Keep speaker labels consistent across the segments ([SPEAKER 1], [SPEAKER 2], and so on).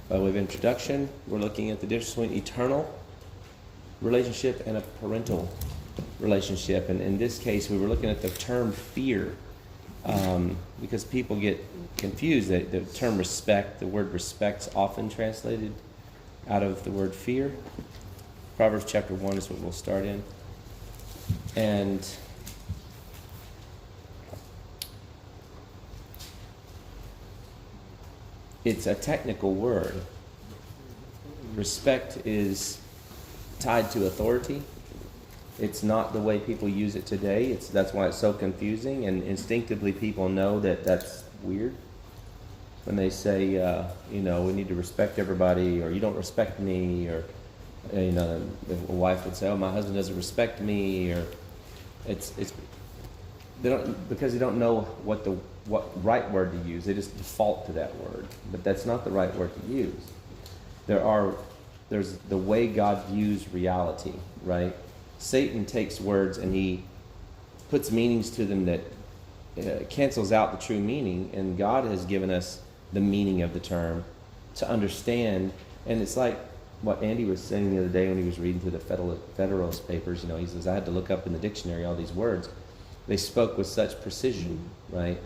[SPEAKER 1] By way of introduction, we're looking at the difference between eternal relationship and a parental relationship. And in this case, we were looking at the term fear because people get confused. The term respect, the word respect is often translated out of the word fear. Proverbs chapter 1 is what we'll start in. And it's a technical word. Respect is tied to authority. It's not the way people use it today. That's why it's so confusing, and instinctively people know that that's weird. When they say, we need to respect everybody, or you don't respect me, or, a wife would say, oh, my husband doesn't respect me, or because they don't know what right word to use. They just default to that word, but that's not the right word to use. There's the way God views reality, right? Satan takes words and he puts meanings to them that cancels out the true meaning, and God has given us the meaning of the term to understand. And it's like what Andy was saying the other day when he was reading through the Federalist Papers. He says, I had to look up in the dictionary all these words. They spoke with such precision, right?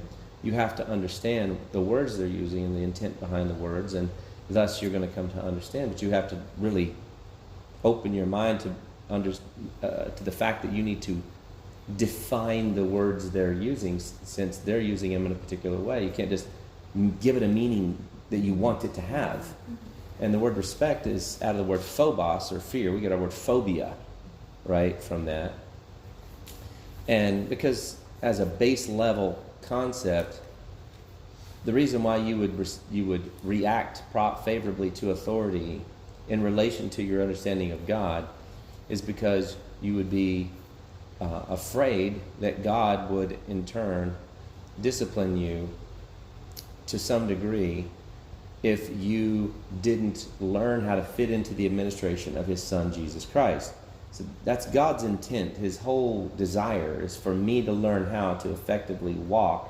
[SPEAKER 1] You have to understand the words they're using and the intent behind the words, and thus you're going to come to understand. But you have to really open your mind to the fact that you need to define the words they're using, since they're using them in a particular way. You can't just give it a meaning that you want it to have. And the word respect is out of the word phobos, or fear. We get our word phobia, right, from that. And because as a base level concept, the reason why you would react favorably to authority in relation to your understanding of God is because you would be afraid that God would in turn discipline you to some degree if you didn't learn how to fit into the administration of his son Jesus Christ. So that's God's intent. His whole desire is for me to learn how to effectively walk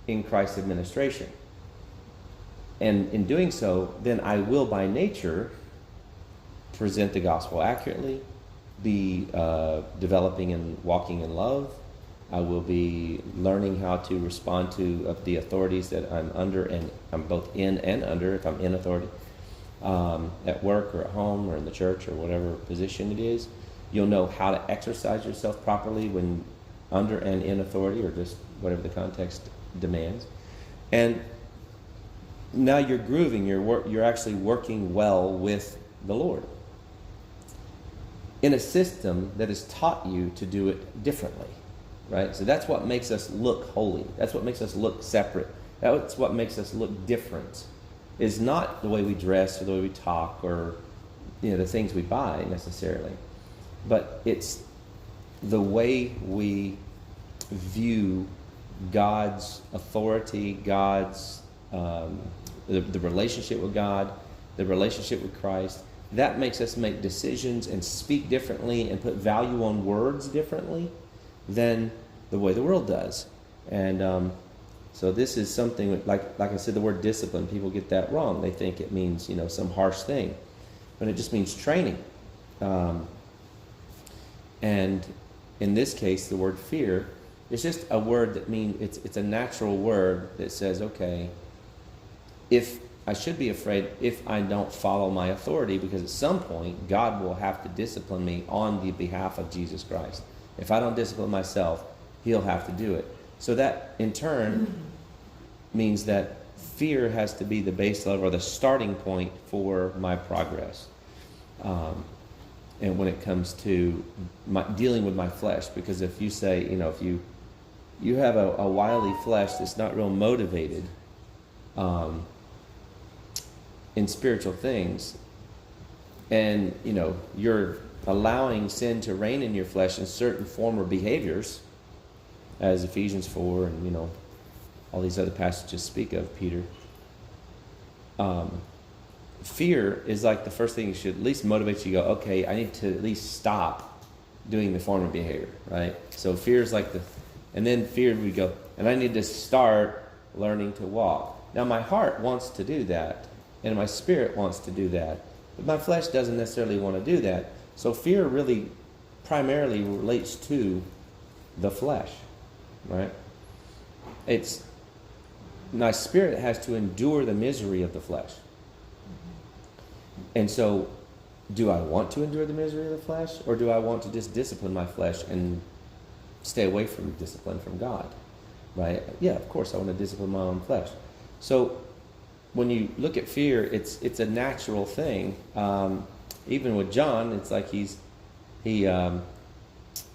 [SPEAKER 1] in Christ's administration. And in doing so, then I will by nature present the gospel accurately, be developing and walking in love. I will be learning how to respond to the authorities that I'm under, and I'm both in and under if I'm in authority, at work or at home or in the church or whatever position it is. You'll know how to exercise yourself properly when under and in authority, or just whatever the context demands. And now you're grooving, you're actually working well with the Lord in a system that has taught you to do it differently, right? So that's what makes us look holy. That's what makes us look separate. That's what makes us look different. Is not the way we dress or the way we talk or the things we buy necessarily, but it's the way we view God's authority, God's the relationship with God, the relationship with Christ. That makes us make decisions and speak differently and put value on words differently than the way the world does. And so this is something, like I said, the word discipline, people get that wrong. They think it means, some harsh thing. But it just means training. And in this case, the word fear is just a word that means, it's a natural word that says, okay, if I should be afraid if I don't follow my authority, because at some point God will have to discipline me on the behalf of Jesus Christ. If I don't discipline myself, he'll have to do it. So that in turn means that fear has to be the base level or the starting point for my progress. And when it comes to dealing with my flesh, because if you say, if you have a wily flesh that's not real motivated in spiritual things, and you're allowing sin to reign in your flesh in certain former behaviors, as Ephesians 4 and all these other passages speak of, Peter, fear is like the first thing you should at least motivate you to go, okay, I need to at least stop doing the former behavior, right? So fear is like and then fear we go, and I need to start learning to walk. Now my heart wants to do that, and my spirit wants to do that. But my flesh doesn't necessarily want to do that. So fear really primarily relates to the flesh, right? It's my spirit has to endure the misery of the flesh. And so, do I want to endure the misery of the flesh, or do I want to just discipline my flesh and stay away from discipline from God, right? Yeah, of course I want to discipline my own flesh. So when you look at fear, it's a natural thing. Even with John, it's like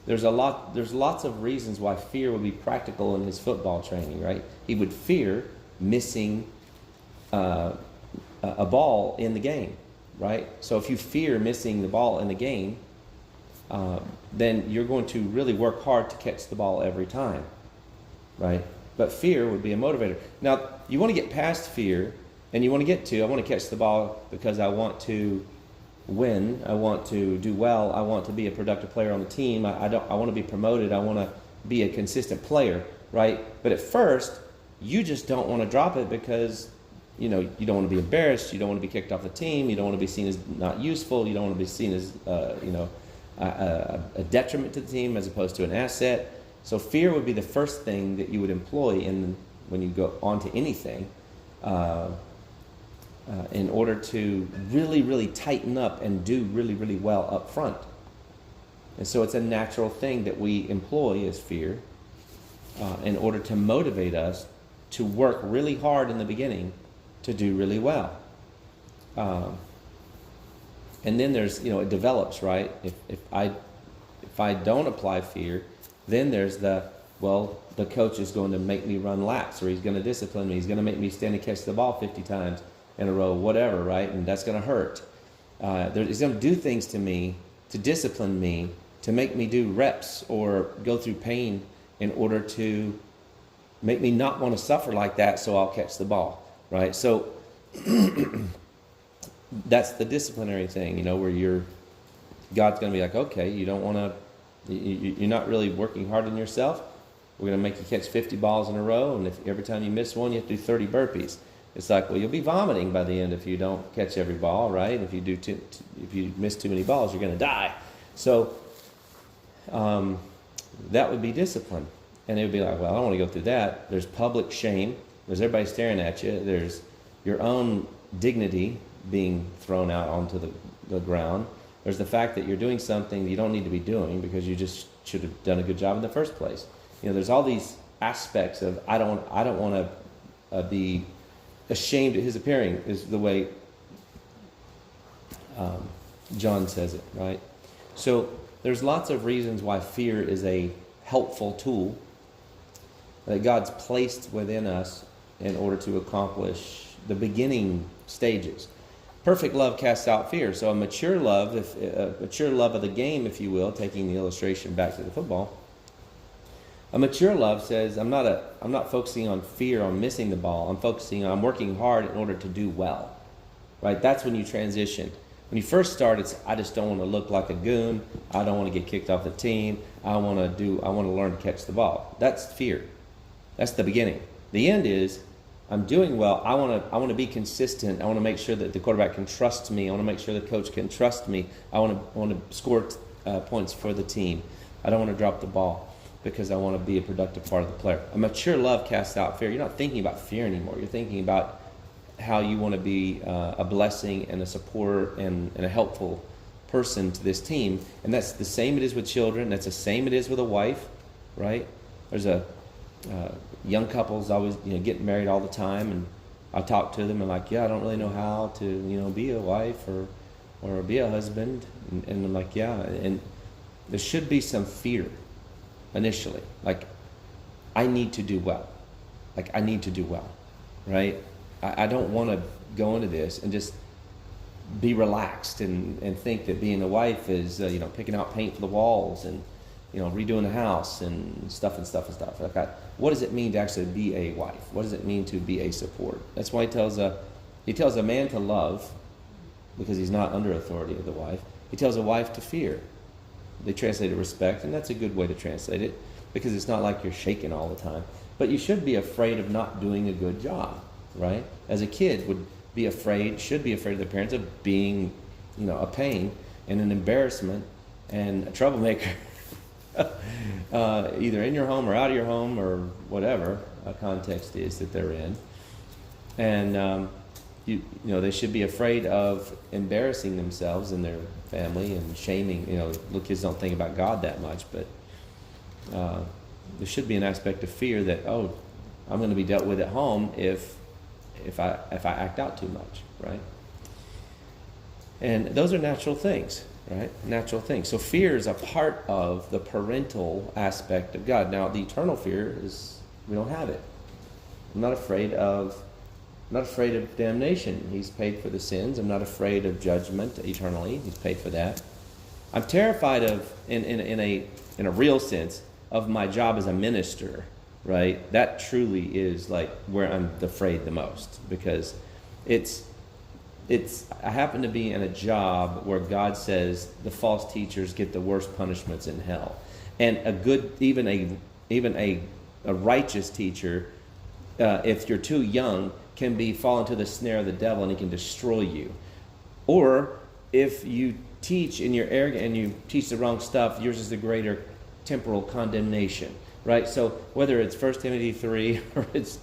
[SPEAKER 1] there's lots of reasons why fear would be practical in his football training, right? He would fear missing a ball in the game, right? So if you fear missing the ball in the game, then you're going to really work hard to catch the ball every time, right? But fear would be a motivator. Now, you want to get past fear, and you want to get to, I want to catch the ball because I want to win, I want to do well, I want to be a productive player on the team, I want to be promoted, I want to be a consistent player, right? But at first, you just don't want to drop it because you don't want to be embarrassed, you don't want to be kicked off the team, you don't want to be seen as not useful, you don't want to be seen as a detriment to the team as opposed to an asset. So fear would be the first thing that you would employ when you go on to anything in order to really, really tighten up and do really, really well up front. And so it's a natural thing that we employ as fear in order to motivate us to work really hard in the beginning to do really well. And then there's, it develops, right? If I don't apply fear, then there's the coach is going to make me run laps, or he's going to discipline me. He's going to make me stand and catch the ball 50 times in a row, whatever, right? And that's going to hurt. He's going to do things to me, to discipline me, to make me do reps or go through pain in order to make me not want to suffer like that, so I'll catch the ball, right? So that's the disciplinary thing, where God's going to be like, okay, you don't want to, you're not really working hard on yourself. We're going to make you catch 50 balls in a row, and if every time you miss one, you have to do 30 burpees. It's like, well, you'll be vomiting by the end if you don't catch every ball, right? If you miss too many balls, you're going to die. So that would be discipline. And it would be like, well, I don't want to go through that. There's public shame. There's everybody staring at you. There's your own dignity being thrown out onto the ground. There's the fact that you're doing something that you don't need to be doing because you just should have done a good job in the first place. There's all these aspects of I don't want to be ashamed at his appearing, is the way John says it, right? So there's lots of reasons why fear is a helpful tool that God's placed within us in order to accomplish the beginning stages. Perfect love casts out fear. So a mature love, a mature love of the game, if you will, taking the illustration back to the football, a mature love says, I'm not focusing on fear on missing the ball. I'm working hard in order to do well, right? That's when you transition. When you first start, it's I just don't want to look like a goon. I don't want to get kicked off the team. I want to learn to catch the ball. That's fear. That's the beginning. The end is I'm doing well. I want to be consistent. I want to make sure that the quarterback can trust me. I want to make sure the coach can trust me. I want to score points for the team. I don't want to drop the ball because I want to be a productive part of the player. A mature love casts out fear. You're not thinking about fear anymore. You're thinking about how you want to be a blessing and a support and a helpful person to this team. And that's the same it is with children. That's the same it is with a wife, right? There's young couples always getting married all the time, and I talk to them and like, I don't really know how to be a wife or be a husband, and I'm like, and there should be some fear initially, like I need to do well, right? I don't want to go into this and just be relaxed and think that being a wife is picking out paint for the walls and redoing the house and stuff. Like, what does it mean to actually be a wife? What does it mean to be a support? That's why he tells a man to love, because he's not under authority of the wife. He tells a wife to fear. They translate it respect, and that's a good way to translate it, because it's not like you're shaking all the time. But you should be afraid of not doing a good job, right? As a kid would should be afraid of their parents of being, a pain and an embarrassment and a troublemaker, either in your home or out of your home or whatever a context is that they're in. And they should be afraid of embarrassing themselves in their family and shaming. Little kids don't think about God that much, but there should be an aspect of fear that, I'm going to be dealt with at home if I act out too much, right? And those are natural things, right? Natural things. So fear is a part of the parental aspect of God. Now, the eternal fear is we don't have it. I'm not afraid of damnation. He's paid for the sins. I'm not afraid of judgment eternally. He's paid for that. I'm terrified of, in a real sense, of my job as a minister, right? That truly is like where I'm afraid the most, because I happen to be in a job where God says the false teachers get the worst punishments in hell, and even a righteous teacher, if you're too young, can fall into the snare of the devil and he can destroy you. Or if you teach and you're arrogant and you teach the wrong stuff, yours is the greater temporal condemnation, right? So whether it's 1 Timothy 3 or it's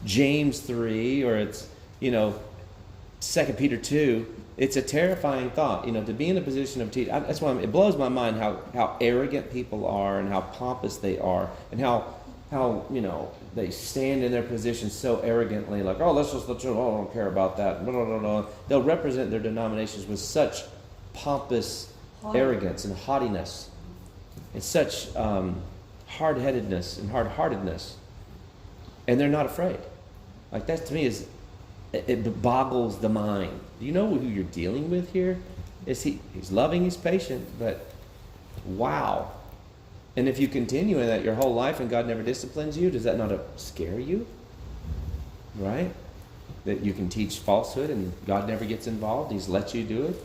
[SPEAKER 1] James 3 or it's 2 Peter 2, it's a terrifying thought, to be in a position of teaching. That's why it blows my mind how arrogant people are and how pompous they are and how they stand in their position so arrogantly, like, that's just the truth, I don't care about that. No. They'll represent their denominations with such pompous arrogance and haughtiness and such hard-headedness and hard-heartedness. And they're not afraid. Like, that to me it boggles the mind. Do you know who you're dealing with here? He's loving, he's patient, but wow. And if you continue in that your whole life and God never disciplines you, does that not scare you? Right? That you can teach falsehood and God never gets involved. He's let you do it.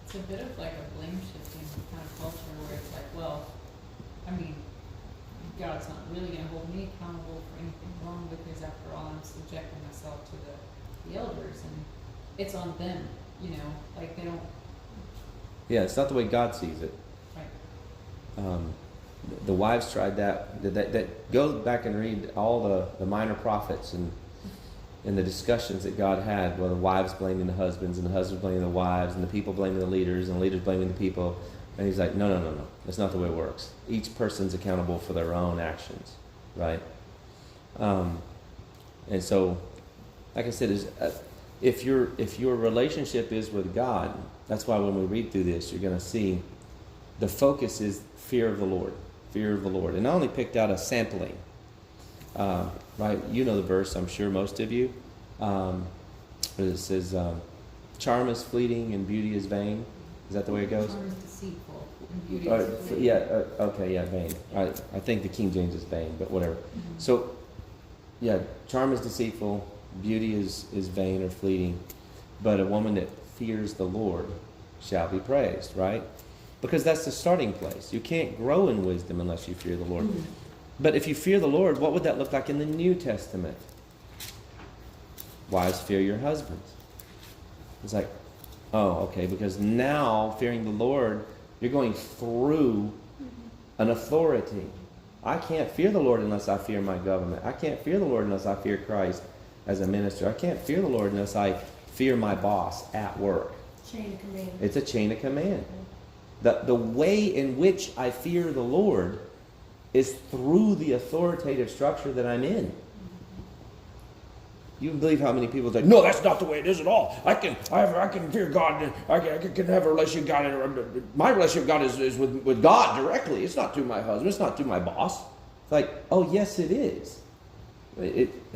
[SPEAKER 2] It's a bit of like a blame-shifting kind of culture where it's like, God's not really going to hold me accountable for anything wrong because after all, I'm subjecting myself to the elders and it's on them, like they don't.
[SPEAKER 1] Yeah, it's not the way God sees it.
[SPEAKER 2] Right.
[SPEAKER 1] The wives tried that go back and read all the minor prophets and the discussions that God had, where the wives blaming the husbands and the husbands blaming the wives and the people blaming the leaders and the leaders blaming the people. And he's like, no. That's not the way it works. Each person's accountable for their own actions, right? And so, like I said, if your relationship is with God, that's why when we read through this, you're going to see the focus is fear of the Lord. Fear of the Lord. And I only picked out a sampling. Right? You know the verse, I'm sure most of you. It says, charm is fleeting and beauty is vain. Is that the way it goes?
[SPEAKER 2] Charm is deceitful and beauty is fleeting.
[SPEAKER 1] Vain. I think the King James is vain, but whatever.
[SPEAKER 2] Mm-hmm.
[SPEAKER 1] So, charm is deceitful, beauty is vain or fleeting, but a woman that fears the Lord shall be praised, right? Because that's the starting place. You can't grow in wisdom unless you fear the Lord. Mm-hmm. But if you fear the Lord, what would that look like in the New Testament? Wives, fear your husbands. It's like, okay, because now fearing the Lord, you're going through an authority. I can't fear the Lord unless I fear my government. I can't fear the Lord unless I fear Christ as a minister. I can't fear the Lord unless I fear my boss at work.
[SPEAKER 3] Chain of command.
[SPEAKER 1] It's a chain of command. The way in which I fear the Lord is through the authoritative structure that I'm in. You can believe how many people say, no, that's not the way it is at all. I can fear God. I can have a relationship with God. My relationship with God is with God directly. It's not through my husband. It's not through my boss. It's like, yes, it is.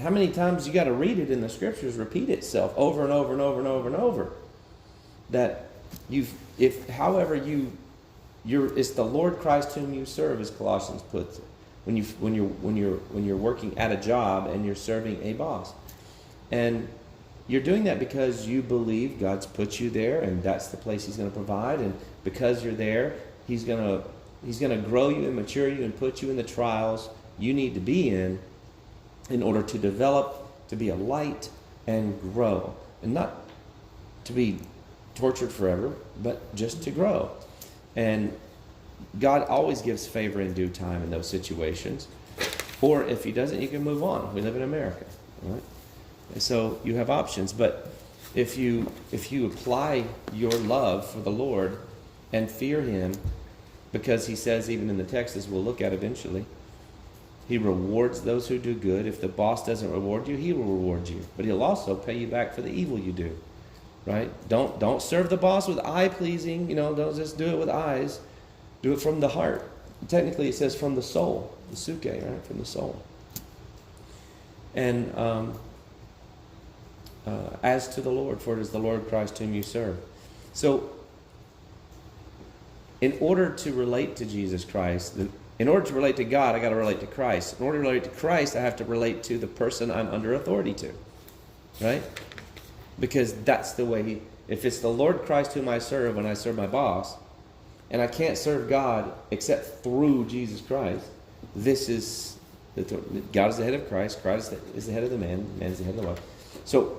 [SPEAKER 1] How many times you got to read it in the scriptures, repeat itself over and over and over and over and over. That it's the Lord Christ whom you serve, as Colossians puts it. When you're working at a job and you're serving a boss, and you're doing that because you believe God's put you there, and that's the place He's going to provide, and because you're there, He's going to grow you and mature you and put you in the trials you need to be in order to develop, to be a light and grow. and not to be tortured forever, but just to grow. And God always gives favor in due time in those situations. Or if he doesn't, you can move on. We live in America, right? And so you have options. But if you apply your love for the Lord and fear him, because he says, even in the text, as we'll look at eventually, he rewards those who do good. If the boss doesn't reward you, he will reward you. But he'll also pay you back for the evil you do, right? Don't serve the boss with eye-pleasing. Don't just do it with eyes. Do it from the heart. Technically, it says from the soul. The suke, right? From the soul. And as to the Lord, for it is the Lord Christ whom you serve. So, in order to relate to Jesus Christ, in order to relate to God, I got to relate to Christ. In order to relate to Christ, I have to relate to the person I'm under authority to, right? Because that's the way. If it's the Lord Christ whom I serve when I serve my boss, and I can't serve God except through Jesus Christ, this is God is the head of Christ. Christ is the head of the man. Man is the head of the wife. So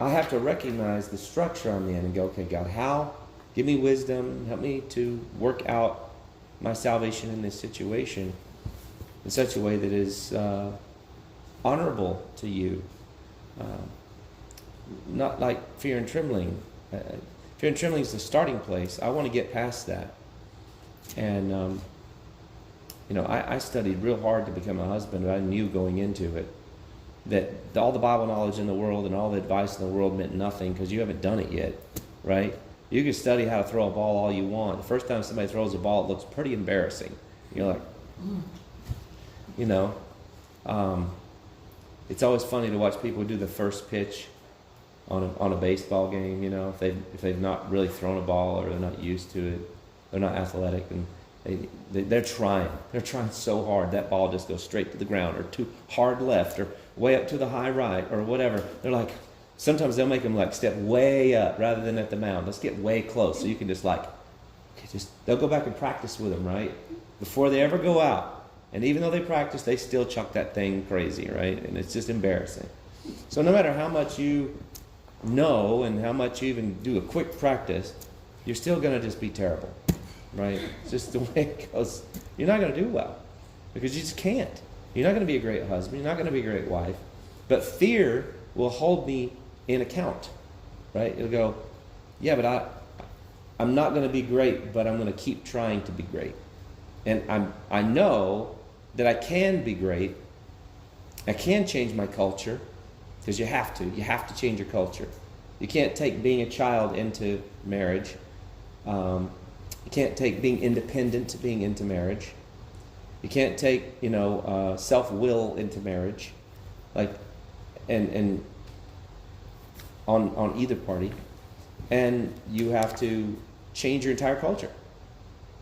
[SPEAKER 1] I have to recognize the structure I'm in and go, okay, God, give me wisdom, help me to work out my salvation in this situation in such a way that is honorable to you. Not like fear and trembling. Fear and trembling is the starting place. I want to get past that. And, I studied real hard to become a husband, but I knew going into it that all the Bible knowledge in the world and all the advice in the world meant nothing because you haven't done it yet, right? You can study how to throw a ball all you want. The first time somebody throws a ball, it looks pretty embarrassing. You're like, it's always funny to watch people do the first pitch on a baseball game. If they've not really thrown a ball or they're not used to it, they're not athletic, and they're trying. They're trying so hard that ball just goes straight to the ground, or too hard left, or way up to the high right, or whatever. They're like, sometimes they'll make them like step way up rather than at the mound. Let's get way close so you can they'll go back and practice with them, right? Before they ever go out. And even though they practice, they still chuck that thing crazy, right? And it's just embarrassing. So no matter how much you know and how much you even do a quick practice, you're still going to just be terrible, right? It's just the way it goes. You're not going to do well because you just can't. You're not going to be a great husband. You're not going to be a great wife. But fear will hold me in account, right? It'll go, yeah, but I'm not going to be great, but I'm going to keep trying to be great. And I know that I can be great. I can change my culture, because you have to. You have to change your culture. You can't take being a child into marriage. You can't take being independent to being into marriage. You can't take, self-will into marriage, and on either party. And you have to change your entire culture.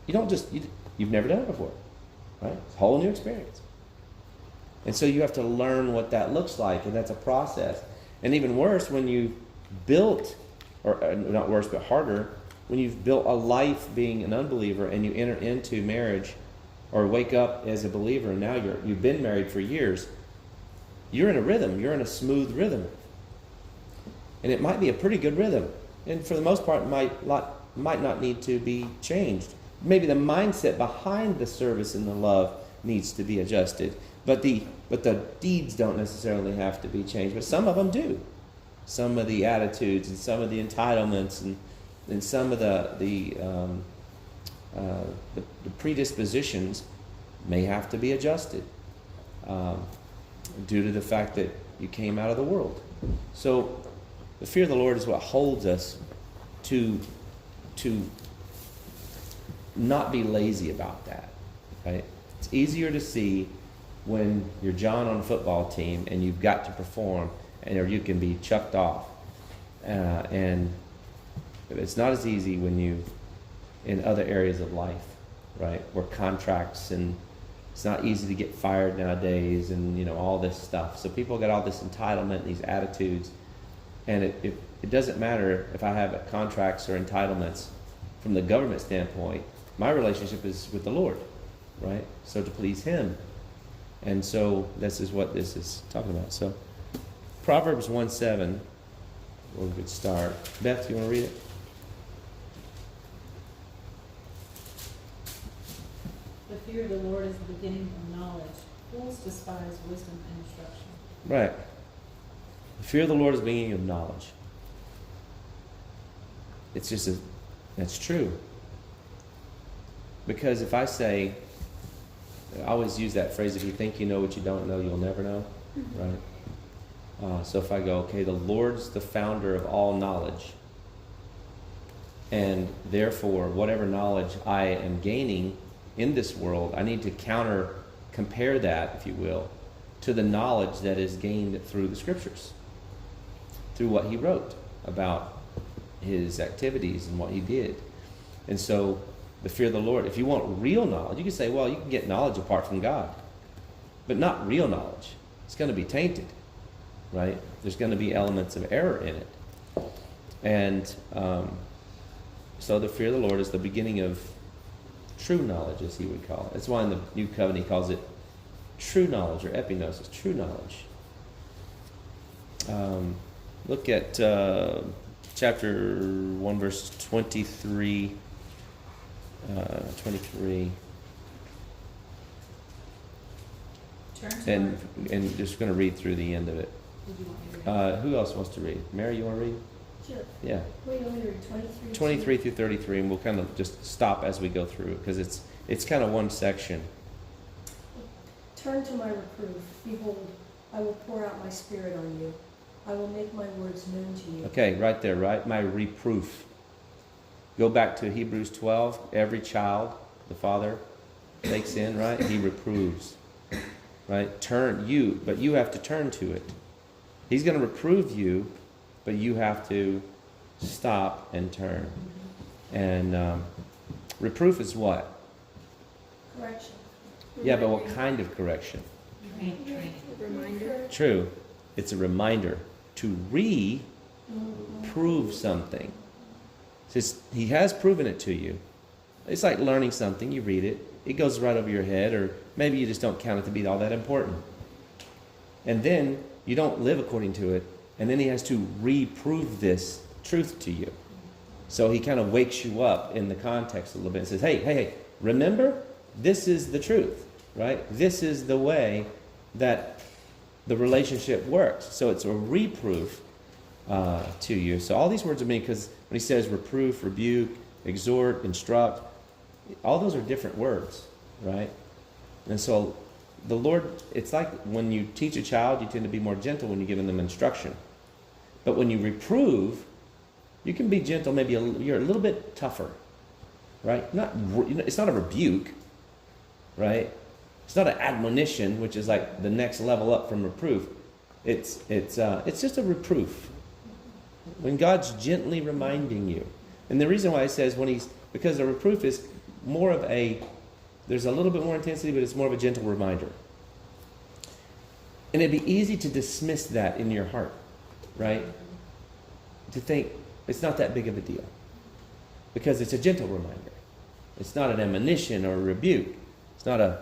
[SPEAKER 1] You don't you've never done it before, right? It's a whole new experience. And so you have to learn what that looks like, and that's a process. And even worse, when you've built, or not worse, but harder, when you've built a life being an unbeliever and you enter into marriage or wake up as a believer, and now you've been married for years, you're in a rhythm. You're in a smooth rhythm. And it might be a pretty good rhythm. And for the most part, might not need to be changed. Maybe the mindset behind the service and the love needs to be adjusted. But the deeds don't necessarily have to be changed. But some of them do. Some of the attitudes and some of the entitlements and some of the predispositions may have to be adjusted due to the fact that you came out of the world. So the fear of the Lord is what holds us to not be lazy about that, right? It's easier to see when you're John on a football team and you've got to perform, or you can be chucked off. And it's not as easy when you in other areas of life, right? Where contracts, and it's not easy to get fired nowadays, and all this stuff. So people got all this entitlement, these attitudes, and it doesn't matter if I have contracts or entitlements from the government standpoint. My relationship is with the Lord, right? So to please Him. And so this is what this is talking about. So Proverbs 1:7 Or we could start. Beth, you want to read it?
[SPEAKER 2] The fear of the Lord is the beginning of knowledge. Fools despise wisdom and instruction.
[SPEAKER 1] Right. The fear of the Lord is the beginning of knowledge. It's just that's true. Because if I say, I always use that phrase, if you think you know what you don't know, you'll never know. Right? So if I go, okay, the Lord's the founder of all knowledge. And therefore, whatever knowledge I am gaining in this world, I need to compare that, if you will, to the knowledge that is gained through the Scriptures, through what he wrote about his activities and what he did. And so the fear of the Lord, if you want real knowledge, you can say, well, you can get knowledge apart from God, but not real knowledge. It's going to be tainted, right? There's going to be elements of error in it. And so the fear of the Lord is the beginning of true knowledge, as he would call it. That's why in the New Covenant he calls it true knowledge, or epignosis, true knowledge. Look at chapter 1, verse 23. 23. And just going to read through the end of it.
[SPEAKER 2] Did you want me to read?
[SPEAKER 1] Who else wants to read? Mary, you want to read?
[SPEAKER 3] Sure.
[SPEAKER 1] Yeah.
[SPEAKER 3] Wait, you want me to read 23?
[SPEAKER 1] 23 through 33, and we'll kind of just stop as we go through it, because it's kind of one section.
[SPEAKER 3] Turn to my reproof. Behold, I will pour out my spirit on you. I will make my words known to you.
[SPEAKER 1] Okay, right there, right? My reproof. Go back to Hebrews 12. Every child, the father takes in, right? He reproves, right? But you have to turn to it. He's going to reprove you, but you have to stop and turn. And reproof is what?
[SPEAKER 3] Correction.
[SPEAKER 1] Yeah, but what kind of correction?
[SPEAKER 3] Reminder.
[SPEAKER 1] True. It's a reminder to reprove something. He has proven it to you. It's like learning something. You read it. It goes right over your head, or maybe you just don't count it to be all that important. And then you don't live according to it, and then he has to reprove this truth to you. So he kind of wakes you up in the context a little bit and says, hey, remember? This is the truth, right? This is the way that the relationship works. So it's a reproof to you. So all these words are meaning, because when he says reproof, rebuke, exhort, instruct, all those are different words, right? And so the Lord, it's like when you teach a child, you tend to be more gentle when you're giving them instruction. But when you reprove, you can be gentle, maybe you're a little bit tougher, right? It's not a rebuke, right? It's not an admonition, which is like the next level up from reproof. It's just a reproof. When God's gently reminding you. And the reason why it says because the reproof is more of there's a little bit more intensity, but it's more of a gentle reminder. And it'd be easy to dismiss that in your heart, right? To think it's not that big of a deal. Because it's a gentle reminder. It's not an admonition or a rebuke. It's not a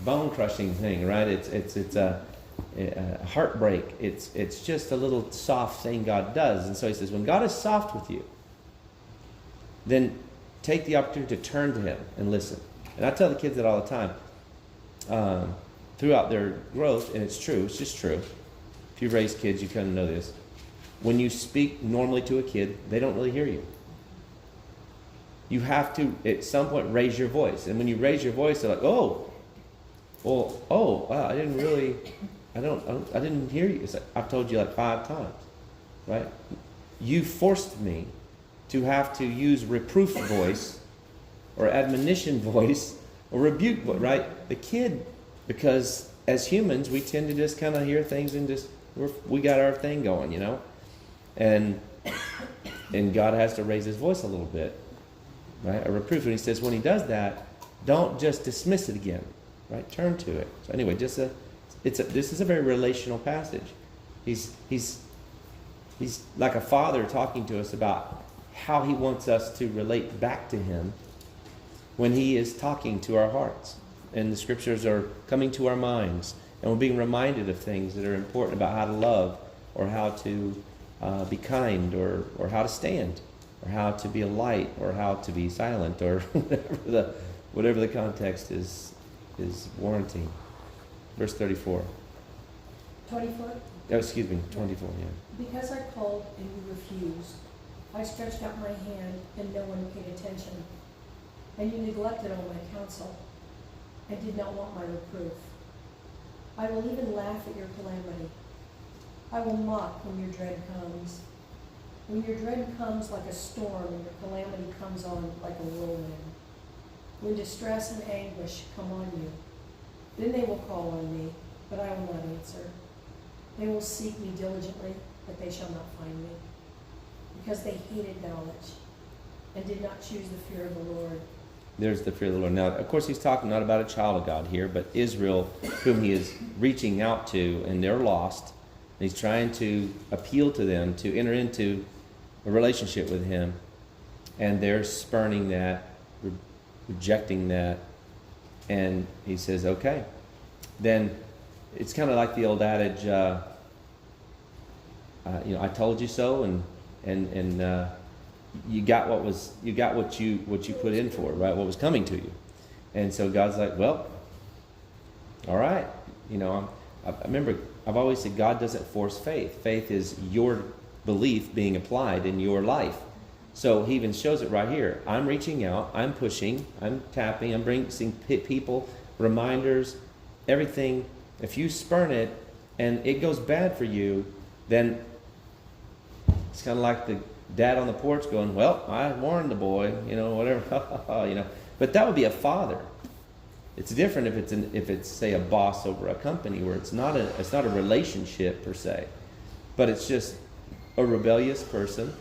[SPEAKER 1] bone-crushing thing, right? It's a heartbreak. It's just a little soft thing God does. And so he says, when God is soft with you, then take the opportunity to turn to him and listen. And I tell the kids that all the time throughout their growth, and it's true, it's just true. If you raise kids, you kind of know this. When you speak normally to a kid, they don't really hear you. You have to, at some point, raise your voice. And when you raise your voice, they're like, wow, I didn't hear you. It's like, I've told you like 5 times, right? You forced me to have to use reproof voice or admonition voice or rebuke voice, right? The kid, because as humans, we tend to just kind of hear things and we got our thing going, you know? And God has to raise his voice a little bit, right? A reproof. And he says when he does that, don't just dismiss it again, right? Turn to it. So anyway, this is a very relational passage. He's like a father talking to us about how he wants us to relate back to him when he is talking to our hearts. And the scriptures are coming to our minds. And we're being reminded of things that are important about how to love or how to be kind, or how to stand, or how to be a light, or how to be silent, or whatever the context is warranting. Verse 34.
[SPEAKER 3] 24.
[SPEAKER 1] Oh, excuse me, 24, yeah.
[SPEAKER 3] Because I called and you refused, I stretched out my hand and no one paid attention. And you neglected all my counsel and did not want my reproof. I will even laugh at your calamity. I will mock when your dread comes. When your dread comes like a storm and your calamity comes on like a whirlwind. When distress and anguish come on you, then they will call on me, but I will not answer. They will seek me diligently, but they shall not find me, because they hated knowledge and did not choose the fear of the Lord.
[SPEAKER 1] There's the fear of the Lord. Now, of course, he's talking not about a child of God here, but Israel, whom he is reaching out to, and they're lost. And he's trying to appeal to them to enter into a relationship with him, and they're spurning that, rejecting that, and he says, okay. Then it's kind of like the old adage, I told you so, and you got what you put in for, right? What was coming to you. And so God's like, well, all right. I remember I've always said God doesn't force faith. Faith is your belief being applied in your life. So he even shows it right here. I'm reaching out, I'm pushing, I'm tapping, I'm bringing people, reminders, everything. If you spurn it and it goes bad for you, then it's kind of like the dad on the porch going, well, I warned the boy, whatever, But that would be a father. It's different if it's say a boss over a company where it's not a relationship per se, but it's just a rebellious person,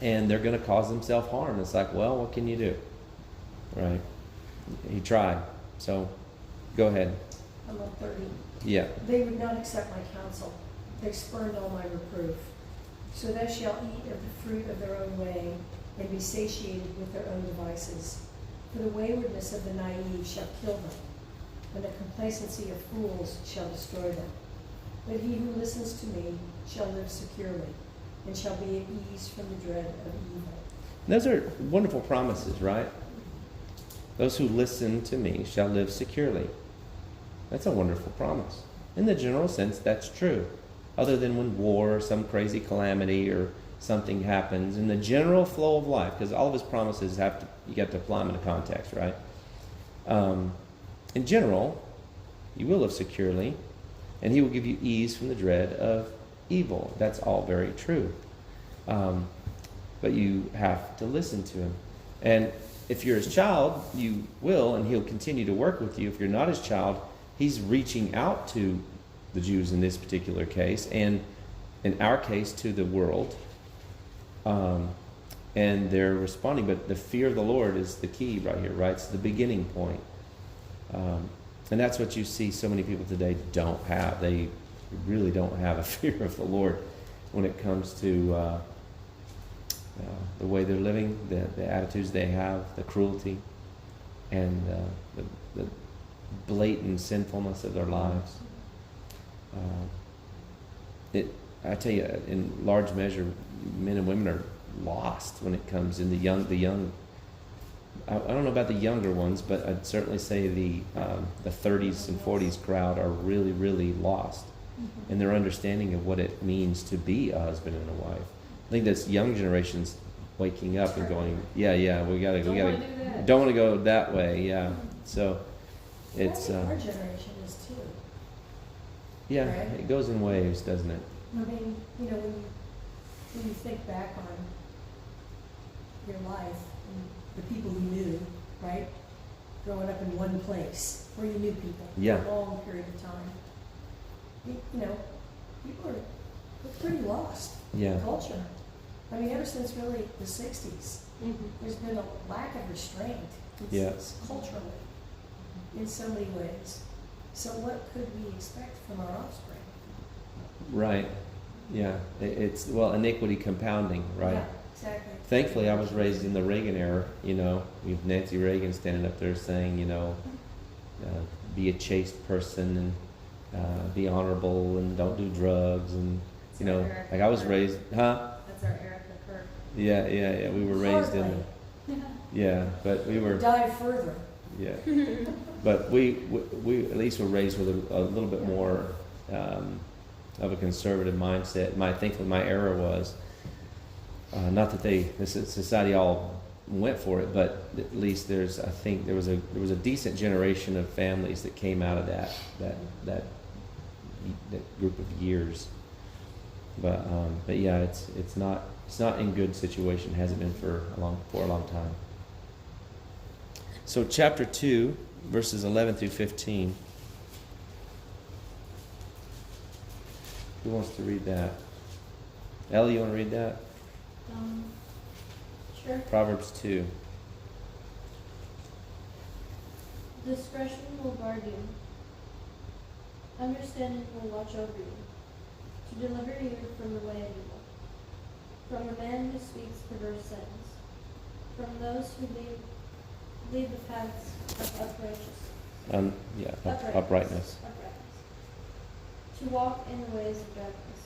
[SPEAKER 1] and they're going to cause themselves harm. It's like, well, what can you do, right? He tried. So, go ahead.
[SPEAKER 3] I'm on 30.
[SPEAKER 1] Yeah.
[SPEAKER 3] They would not accept my counsel. They spurned all my reproof. So they shall eat of the fruit of their own way and be satiated with their own devices. For the waywardness of the naive shall kill them, and the complacency of fools shall destroy them. But he who listens to me shall live securely, and shall be at ease from the dread of evil.
[SPEAKER 1] Those are wonderful promises, right? Those who listen to me shall live securely. That's a wonderful promise. In the general sense, that's true. Other than when war or some crazy calamity or something happens, in the general flow of life, because all of his promises you got to apply them in a context, right? In general, you will live securely, and he will give you ease from the dread of evil. That's all very true. But you have to listen to him. And if you're his child, you will, and he'll continue to work with you. If you're not his child, he's reaching out to the Jews in this particular case, and in our case, to the world. And they're responding, but the fear of the Lord is the key right here, right? It's the beginning point. And that's what you see so many people today don't have. They really don't have a fear of the Lord when it comes to the way they're living, the attitudes they have, the cruelty, and the blatant sinfulness of their lives. I tell you, in large measure, men and women are lost when it comes in the young. I don't know about the younger ones, but I'd certainly say the 30s and 40s crowd are really, really lost in their understanding of what it means to be a husband and a wife. I think this young generation's waking up and going, we gotta don't want to go that way, yeah. So it's
[SPEAKER 3] our generation is too.
[SPEAKER 1] yeah,
[SPEAKER 3] right?
[SPEAKER 1] It goes in waves, doesn't it?
[SPEAKER 3] I mean, when you think back on your life and the people you knew, right? Growing up in one place where you knew people for a long period of time. People are pretty lost in culture. I mean, ever since really the 60s, there's been a lack of restraint culturally in so many ways. So what could we expect from our offspring?
[SPEAKER 1] Right. Yeah. It's iniquity compounding, right?
[SPEAKER 3] Yeah, exactly.
[SPEAKER 1] Thankfully, I was raised in the Reagan era. With Nancy Reagan standing up there saying, be a chaste person and be honorable and don't do drugs and You know, like I was raised, huh?
[SPEAKER 2] That's our Erica Kirk.
[SPEAKER 1] Yeah. We were raised in,
[SPEAKER 3] Hardly.
[SPEAKER 1] yeah, but we were,
[SPEAKER 3] Dive further.
[SPEAKER 1] yeah. But we at least were raised with a little bit more of a conservative mindset. I think what my era was, not that this society all went for it, but at least I think there was a decent generation of families that came out of that group of years. But yeah, it's not in good situation. It hasn't been for a long time. So chapter 2, verses 11 through 15. Who wants to read that? Ellie, you want to read that?
[SPEAKER 4] Sure.
[SPEAKER 1] Proverbs 2.
[SPEAKER 4] Discretion will guard you. Understanding will watch over you, to deliver you from the way of evil, from a man who speaks perverse things, from those who lead the paths of
[SPEAKER 1] Uprightness.
[SPEAKER 4] To walk in the ways of darkness.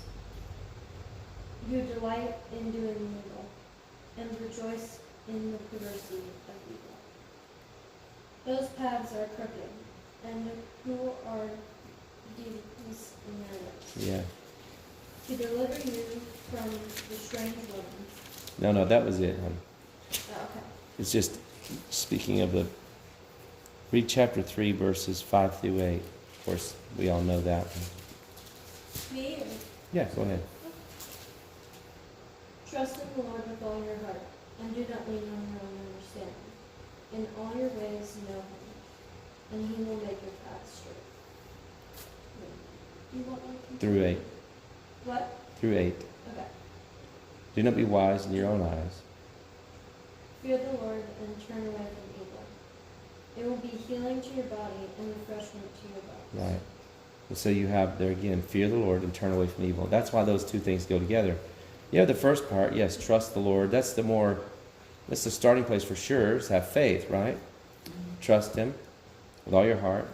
[SPEAKER 4] You delight in doing evil, and rejoice in the perversity of evil. Those paths are crooked, and who are devious in their ways.
[SPEAKER 1] Yeah.
[SPEAKER 4] To deliver you from the strange woman.
[SPEAKER 1] No, that was it.
[SPEAKER 4] Oh, okay.
[SPEAKER 1] It's just speaking of read chapter 3, verses 5 through 8. Of course, we all know that.
[SPEAKER 4] Me? Or?
[SPEAKER 1] Yeah, go ahead.
[SPEAKER 4] Trust in the Lord with all your heart, and do not lean on your own understanding. In all your ways know him, and he will make your path straight. You want me to
[SPEAKER 1] Through 8.
[SPEAKER 4] What?
[SPEAKER 1] Through 8.
[SPEAKER 4] Okay.
[SPEAKER 1] Do not be wise in your own eyes.
[SPEAKER 4] Fear the Lord and turn away from evil. It will be healing to your body and refreshment to your bones.
[SPEAKER 1] Right. And so you have there again, fear the Lord and turn away from evil. That's why those two things go together. You have the first part, yes, trust the Lord. That's the starting place for sure, is have faith, right? Mm-hmm. Trust Him with all your heart.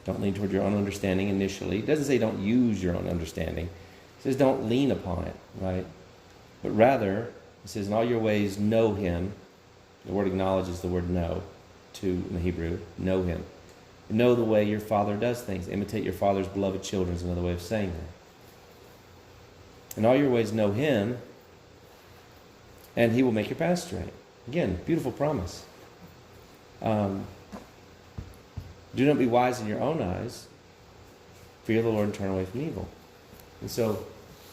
[SPEAKER 1] Don't lean toward your own understanding initially. It doesn't say don't use your own understanding. It says don't lean upon it, right? But rather, it says in all your ways know Him. The word acknowledges the word know in the Hebrew. Know Him. Know the way your Father does things. Imitate your Father's beloved children is another way of saying that. In all your ways know Him, and He will make your path straight. Again, beautiful promise. Do not be wise in your own eyes. Fear the Lord and turn away from evil. And so,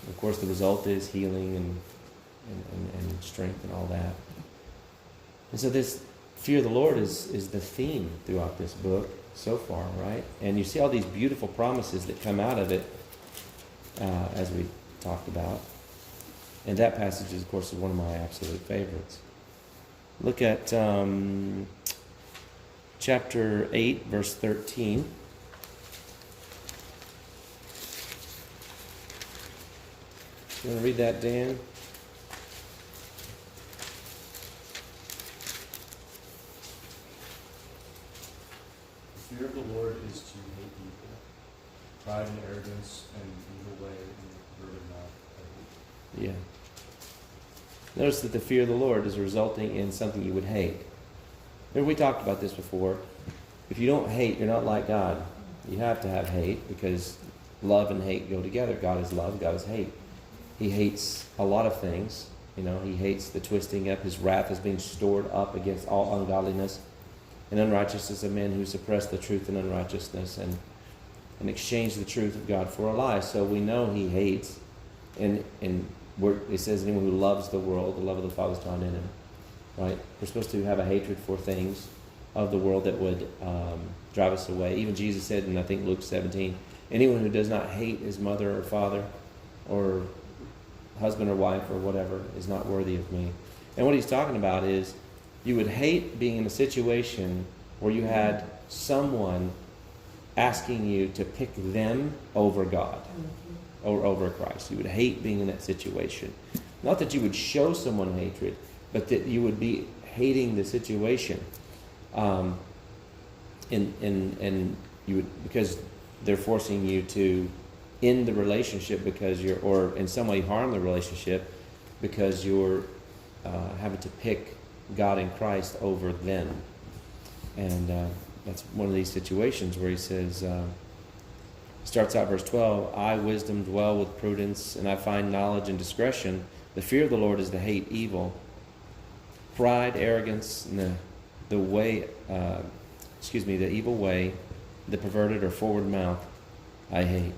[SPEAKER 1] of course, the result is healing and strength and all that. And so this fear of the Lord is the theme throughout this book so far, right? And you see all these beautiful promises that come out of it, as we talked about. And that passage, of course, is one of my absolute favorites. Look at chapter 8, verse 13. You want to read that, Dan?
[SPEAKER 5] The fear of the Lord is to hate evil, pride and arrogance and evil way and perverted mouth.
[SPEAKER 1] Yeah. Notice that the fear of the Lord is resulting in something you would hate. Remember, we talked about this before. If you don't hate, you're not like God. You have to have hate because love and hate go together. God is love, God is hate. He hates a lot of things. You know, He hates the twisting up. His wrath is being stored up against all ungodliness and unrighteousness of men who suppress the truth in unrighteousness and exchange the truth of God for a lie. So we know He hates. And it says anyone who loves the world, the love of the Father is found in him. Right? We're supposed to have a hatred for things of the world that would drive us away. Even Jesus said in, I think, Luke 17, anyone who does not hate his mother or father or husband or wife or whatever is not worthy of me. And what He's talking about is you would hate being in a situation where you had someone asking you to pick them over God or over Christ. You would hate being in that situation. Not that you would show someone hatred, but that you would be hating the situation, and you would, because they're forcing you to end the relationship because or in some way harm the relationship because you're having to pick God and Christ over them. And that's one of these situations where he says, starts out verse 12, I, wisdom, dwell with prudence, and I find knowledge and discretion. The fear of the Lord is to hate evil. Pride, arrogance, and the evil way, the perverted or forward mouth, I hate.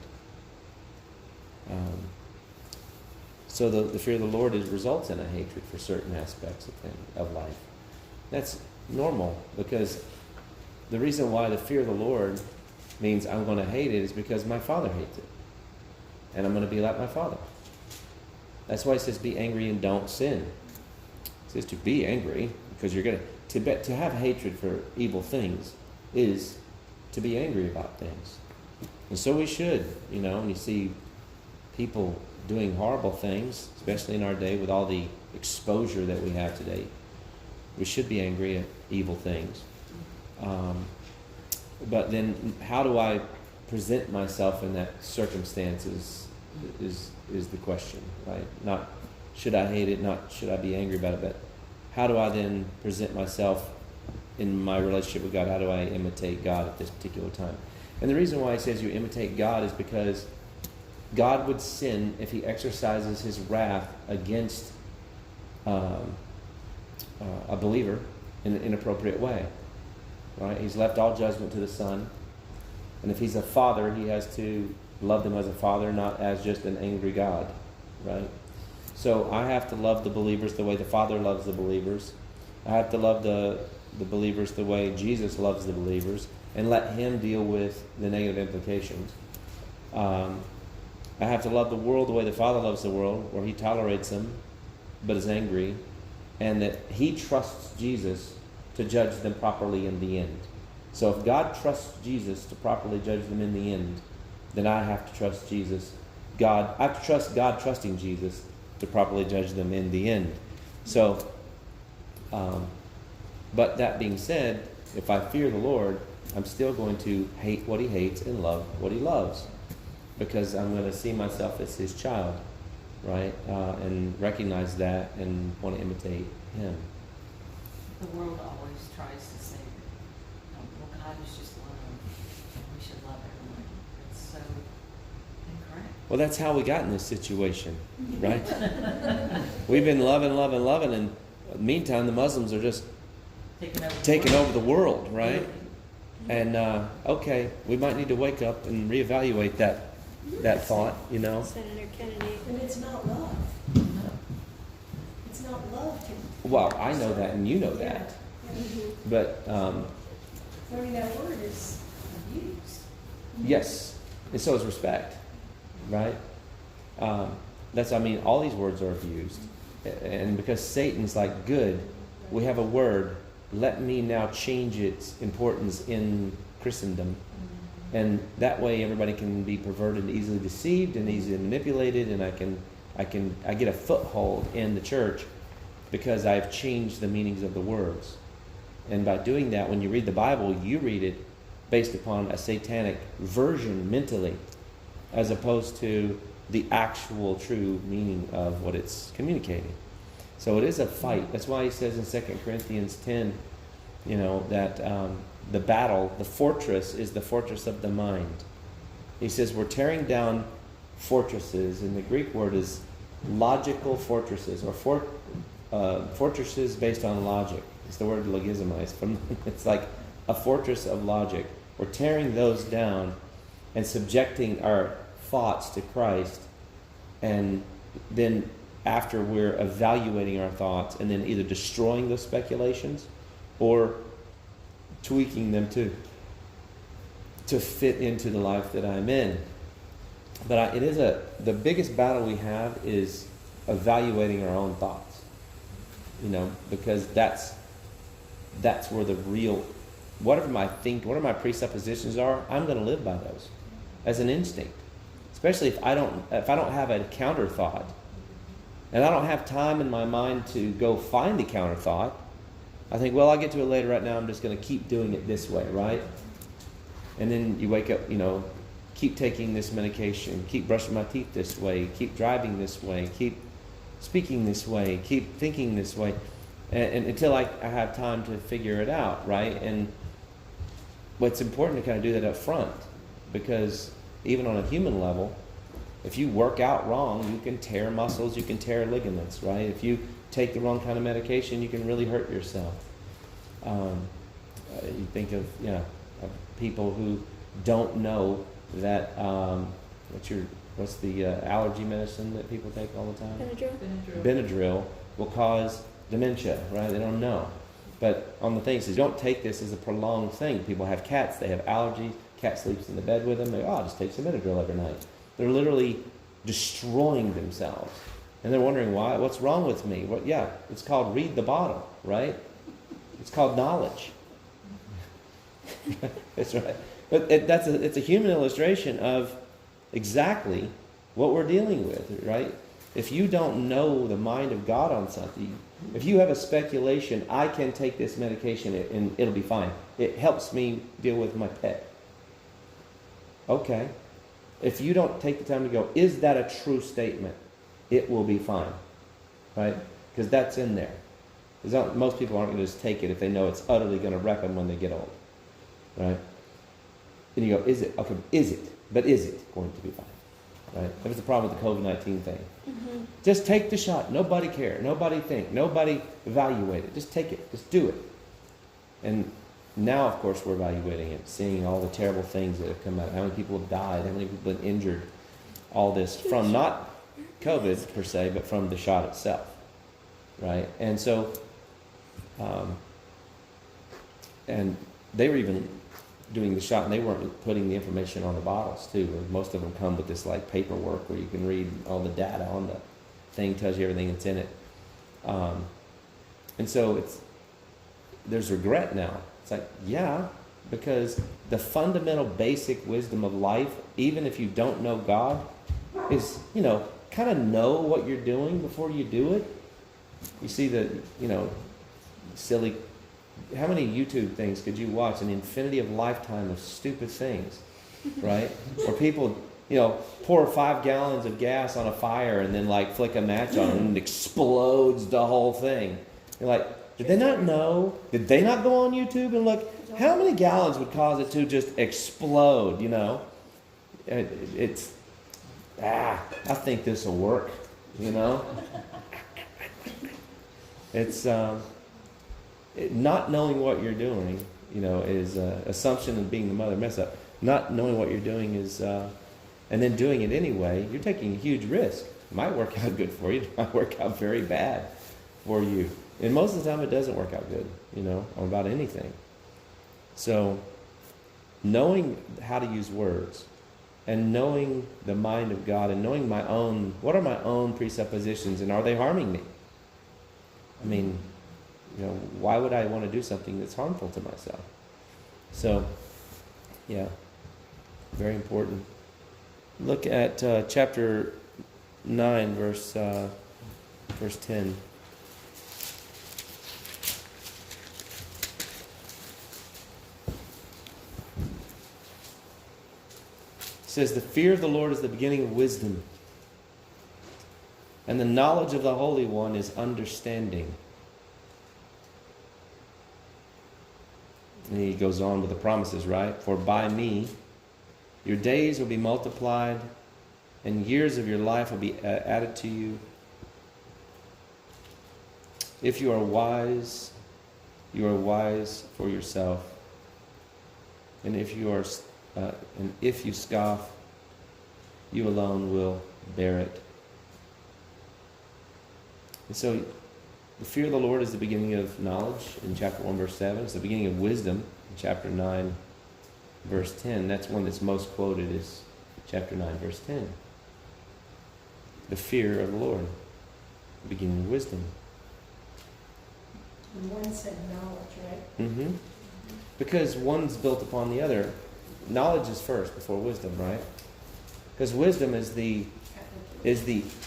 [SPEAKER 1] So the fear of the Lord results in a hatred for certain aspects of life. That's normal, because the reason why the fear of the Lord means I'm going to hate it is because my Father hates it. And I'm going to be like my Father. That's why it says be angry and don't sin. It says to be angry because you're going to have hatred for evil things is to be angry about things. And so we should, when you see people doing horrible things, especially in our day with all the exposure that we have today, we should be angry at evil things. But then how do I present myself in that circumstance is the question, right? Not should I hate it, not should I be angry about it, but how do I then present myself in my relationship with God? How do I imitate God at this particular time? And the reason why he says you imitate God is because God would sin if he exercises his wrath against a believer in an inappropriate way. Right? He's left all judgment to the Son. And if he's a father, he has to love them as a father, not as just an angry God. Right? So I have to love the believers the way the Father loves the believers. I have to love the believers the way Jesus loves the believers, and let him deal with the negative implications. I have to love the world the way the Father loves the world, where he tolerates them, but is angry, and that he trusts Jesus to judge them properly in the end. So if God trusts Jesus to properly judge them in the end, then I have to trust Jesus. I have to trust God trusting Jesus to properly judge them in the end. So, but that being said, if I fear the Lord, I'm still going to hate what he hates and love what he loves, because I'm going to see myself as his child, right? And recognize that and want to imitate him.
[SPEAKER 6] The world always tries to say, well, God is just love, and we should love everyone. It's so incorrect.
[SPEAKER 1] Well, that's how we got in this situation, right? We've been loving, and in the meantime, the Muslims are just taking over the world, right? And, okay, we might need to wake up and reevaluate that thought,
[SPEAKER 4] Senator Kennedy.
[SPEAKER 3] And it's not love. It's not love to.
[SPEAKER 1] Well, I know that, and you know that.
[SPEAKER 3] Yeah.
[SPEAKER 1] But,
[SPEAKER 3] I mean, that word is abused.
[SPEAKER 1] yes, and so is respect, right? All these words are abused. And because Satan's like, good, we have a word, let me now change its importance in Christendom. And that way everybody can be perverted and easily deceived and easily manipulated, and I get a foothold in the church because I've changed the meanings of the words. And by doing that, when you read the Bible, you read it based upon a satanic version mentally, as opposed to the actual true meaning of what it's communicating. So it is a fight. That's why he says in 2 Corinthians 10, that the battle, the fortress, is the fortress of the mind. He says we're tearing down fortresses, and the Greek word is logical fortresses, or fortresses based on logic. It's the word logismais. It's like a fortress of logic. We're tearing those down and subjecting our thoughts to Christ, and then after we're evaluating our thoughts and then either destroying those speculations or tweaking them to fit into the life that I'm in. But the biggest battle we have is evaluating our own thoughts, because that's where the real, whatever my presuppositions are, I'm going to live by those as an instinct. Especially if I don't have a counter thought, and I don't have time in my mind to go find the counter thought. I think, well, I'll get to it later. Right now, I'm just going to keep doing it this way, right? And then you wake up, keep taking this medication, keep brushing my teeth this way, keep driving this way, keep speaking this way, keep thinking this way, and until I have time to figure it out, right? And what's important to kind of do that up front, because even on a human level, if you work out wrong, you can tear muscles, you can tear ligaments, right? If you take the wrong kind of medication, you can really hurt yourself. You think of people who don't know that what's the allergy medicine that people take all the time? Benadryl will cause dementia, right? They don't know. But on the things is, don't take this as a prolonged thing. People have cats, they have allergies, cat sleeps in the bed with them, I'll just take some Benadryl every night. They're literally destroying themselves. And they're wondering why, what's wrong with me? It's called read the bottle, right? It's called knowledge. That's right. But it's a human illustration of exactly what we're dealing with, right? If you don't know the mind of God on something, if you have a speculation, I can take this medication and it'll be fine. It helps me deal with my pet. Okay. If you don't take the time to go, is that a true statement? It will be fine, right? Because that's in there. Most people aren't going to just take it if they know it's utterly going to wreck them when they get old, right? And you go, is it? Okay, is it? But is it going to be fine? Right? That was the problem with the COVID-19 thing. Mm-hmm. Just take the shot. Nobody care. Nobody think. Nobody evaluate it. Just take it. Just do it. And now, of course, we're evaluating it, seeing all the terrible things that have come out. How many people have died? How many people have been injured? All this from not COVID per se, but from the shot itself. Right? And so, and they were even doing the shot, and they weren't putting the information on the bottles too. Most of them come with this like paperwork where you can read all the data on the thing, tells you everything that's in it. And so there's regret now. It's like, because the fundamental basic wisdom of life, even if you don't know God, is, kind of know what you're doing before you do it. You see the, silly, how many YouTube things could you watch? An infinity of lifetime of stupid things, right? Where people, pour 5 gallons of gas on a fire and then like flick a match on it and it explodes the whole thing. You're like, did they not know? Did they not go on YouTube and look? How many gallons would cause it to just explode, I think this will work, It's not knowing what you're doing, is assumption of being the mother mess up. Not knowing what you're doing is, and then doing it anyway, you're taking a huge risk. It might work out good for you. It might work out very bad for you. And most of the time it doesn't work out good, about anything. So knowing how to use words and knowing the mind of God and knowing what are my own presuppositions and are they harming me? I mean, why would I want to do something that's harmful to myself? So, very important. Look at chapter 9, verse 10. It says, the fear of the Lord is the beginning of wisdom, and the knowledge of the Holy One is understanding. And he goes on with the promises, right? For by me your days will be multiplied, and years of your life will be added to you. If you are wise for yourself. And if you scoff, you alone will bear it. And so the fear of the Lord is the beginning of knowledge in chapter 1, verse 7. It's the beginning of wisdom in chapter 9, verse 10. That's one that's most quoted is chapter 9, verse 10. The fear of the Lord, the beginning of wisdom.
[SPEAKER 3] And one said knowledge, right?
[SPEAKER 1] Mm-hmm. Because one's built upon the other. Knowledge is first before wisdom, right? Because wisdom is the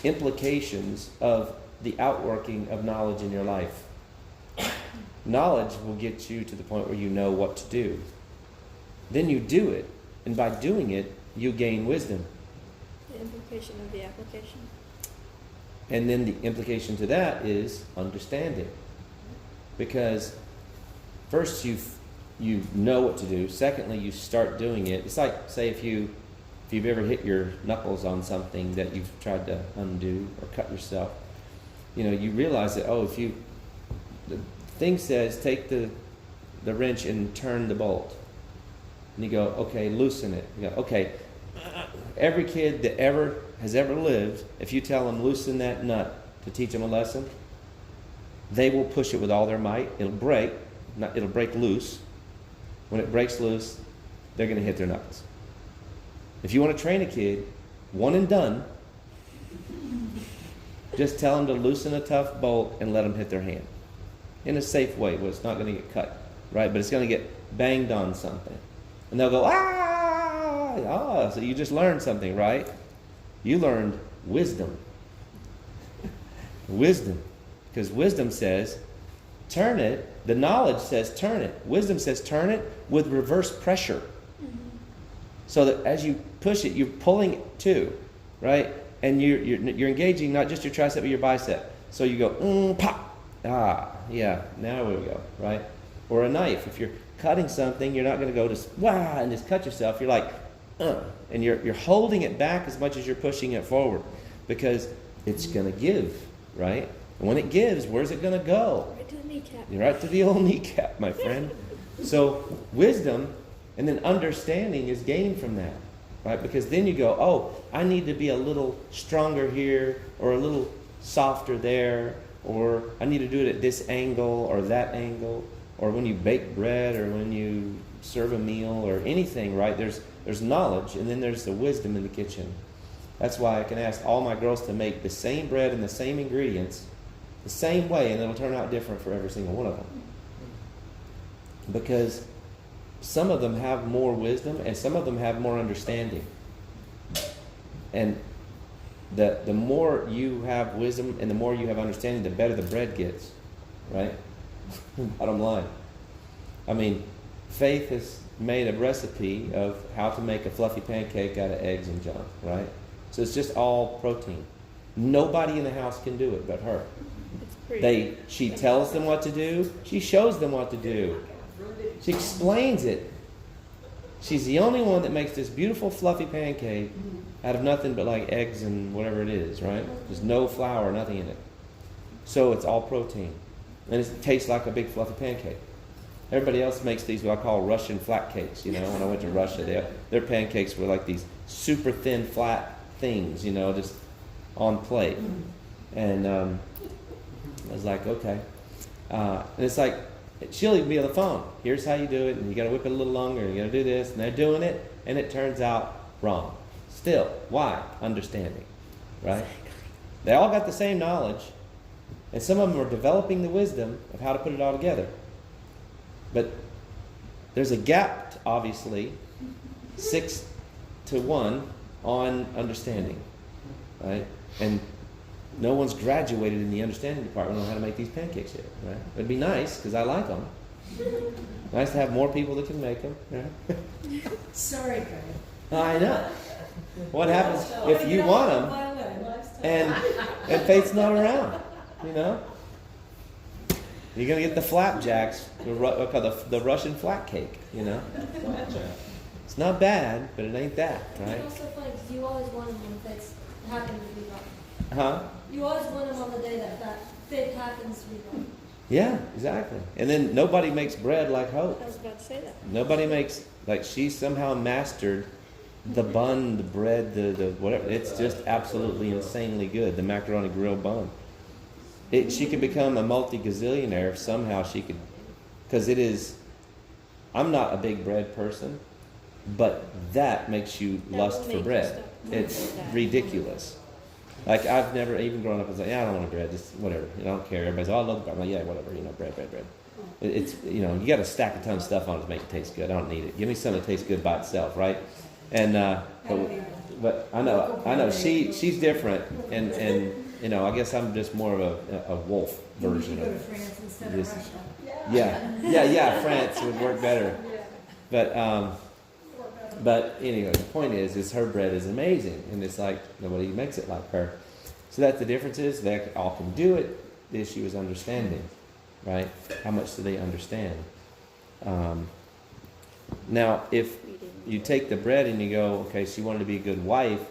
[SPEAKER 1] implications of the outworking of knowledge in your life. Knowledge will get you to the point where you know what to do. Then you do it, and by doing it, you gain wisdom.
[SPEAKER 7] The implication of the application.
[SPEAKER 1] And then the implication to that is understanding. Because first you know what to do. Secondly, you start doing it. It's like, say, if you've ever hit your knuckles on something that you've tried to undo or cut yourself, you realize that, the thing says take the wrench and turn the bolt. And you go, okay, loosen it. You go, okay. Every kid that has ever lived, if you tell them loosen that nut to teach them a lesson, they will push it with all their might. It'll break loose. When it breaks loose, they're going to hit their knuckles. If you want to train a kid, one and done, just tell them to loosen a tough bolt and let them hit their hand. In a safe way where it's not going to get cut, right? But it's going to get banged on something. And they'll go, so you just learned something, right? You learned wisdom. Wisdom. Because wisdom says, turn it. The knowledge says, turn it. Wisdom says, turn it with reverse pressure. So that as you push it, you're pulling it too, right? And you're engaging not just your tricep, but your bicep. So you go, pop. Yeah, now we go, right? Or a knife. If you're cutting something, you're not going to go and just cut yourself. You're like, and you're holding it back as much as you're pushing it forward, because it's going to give, right? And when it gives, where's it going to go?
[SPEAKER 7] Right to the kneecap.
[SPEAKER 1] Right to the old kneecap, my friend. So wisdom and then understanding is gained from that, right? Because then you go, I need to be a little stronger here, or a little softer there, or I need to do it at this angle or that angle, or when you bake bread, or when you serve a meal, or anything, right? There's knowledge, and then there's the wisdom in the kitchen. That's why I can ask all my girls to make the same bread and the same ingredients the same way, and it'll turn out different for every single one of them. Because some of them have more wisdom, and some of them have more understanding. And the more you have wisdom and the more you have understanding, the better the bread gets, right? Bottom line. I mean, Faith has made a recipe of how to make a fluffy pancake out of eggs and junk, right? So it's just all protein. Nobody in the house can do it but her. She tells them what to do. She shows them what to do. She explains it. She's the only one that makes this beautiful fluffy pancake out of nothing but like eggs and whatever it is, right? There's no flour, nothing in it. So it's all protein. And it tastes like a big fluffy pancake. Everybody else makes these what I call Russian flat cakes. When I went to Russia, their pancakes were like these super thin flat things, just on plate. And I was like, okay. And it's like, she'll even be on the phone. Here's how you do it, and you got to whip it a little longer, and you got to do this, and they're doing it, and it turns out wrong. Still, why? Understanding, right? They all got the same knowledge, and some of them are developing the wisdom of how to put it all together. But there's a gap, obviously, 6-1 on understanding, right? And no one's graduated in the understanding department on how to make these pancakes yet, right? It'd be nice, because I like them. Nice to have more people that can make them. Right?
[SPEAKER 3] Sorry, Greg.
[SPEAKER 1] I know. What happens if you want them and Faith's not around? You're going to get the flapjacks, the Russian flat cake, It's not bad, but it ain't that, right?
[SPEAKER 4] It's also funny because you always want them when Faith happens to be wrong.
[SPEAKER 1] Huh?
[SPEAKER 4] You always want them on the day that Faith happens to be wrong.
[SPEAKER 1] Yeah, exactly. And then nobody makes bread like Hope.
[SPEAKER 7] I was about to say that.
[SPEAKER 1] Nobody makes, she somehow mastered the bun, the bread, the whatever. It's just absolutely insanely good, the macaroni grill bun. She could become a multi-gazillionaire if somehow she could, because it is, I'm not a big bread person, but that makes you lust for bread. It's ridiculous. Like, I've never, even growing up, I was like, I don't want a bread, just whatever, I don't care. Everybody's like, I love the bread. I'm like, yeah, whatever, bread. It's, you got to stack a ton of stuff on it to make it taste good. I don't need it. Give me something that tastes good by itself, right? And, but I know, she's different, and I guess I'm just more of a wolf version of
[SPEAKER 3] France instead of Russia.
[SPEAKER 1] Yeah, France would work better. But, But anyway, the point is her bread is amazing, and it's like nobody makes it like her. So that's the difference is they all can do it. The issue is understanding, right? How much do they understand? Now, if you take the bread and you go, okay, she wanted to be a good wife,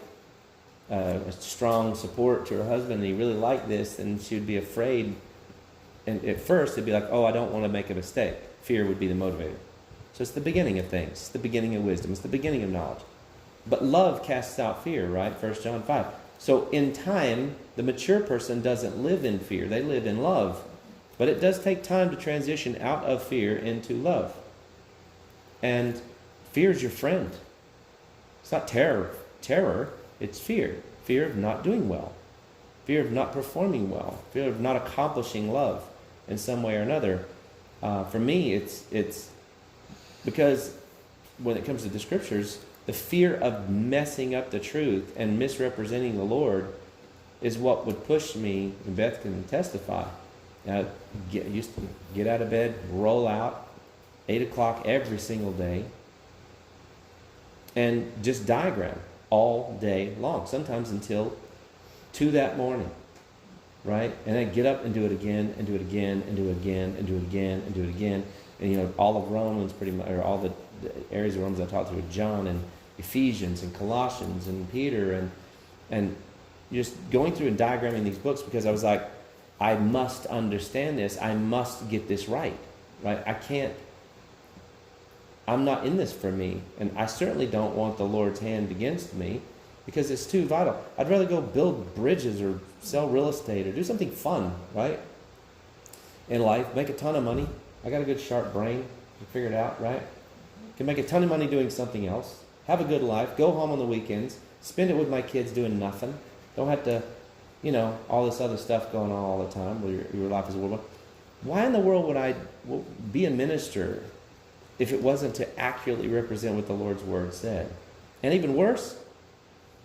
[SPEAKER 1] a strong support to her husband, and he really liked this, and she would be afraid. And at first, it'd be like, oh, I don't want to make a mistake. Fear would be the motivator. So it's the beginning of things. It's the beginning of wisdom. It's the beginning of knowledge. But love casts out fear, right? 1 John 5. So in time, the mature person doesn't live in fear. They live in love. But it does take time to transition out of fear into love. And fear is your friend. It's not terror. It's fear. Fear of not doing well. Fear of not performing well. Fear of not accomplishing love in some way or another. For me, it's because when it comes to the scriptures, the fear of messing up the truth and misrepresenting the Lord is what would push me, and Beth can testify. Used to get out of bed, roll out, 8 o'clock every single day, and just diagram all day long, sometimes until 2 that morning, right? And then get up and do it again, and do it again, and do it again, and do it again, and do it again. And all of Romans pretty much, or all the areas of Romans I talked to with John and Ephesians and Colossians and Peter and just going through and diagramming these books because I was like, I must understand this. I must get this right? I'm not in this for me. And I certainly don't want the Lord's hand against me because it's too vital. I'd rather go build bridges or sell real estate or do something fun, right? In life, make a ton of money. I got a good sharp brain. You figure it out, right? Can make a ton of money doing something else. Have a good life. Go home on the weekends. Spend it with my kids doing nothing. Don't have to, all this other stuff going on all the time where your life is a whirlwind. Why in the world would I be a minister if it wasn't to accurately represent what the Lord's word said? And even worse,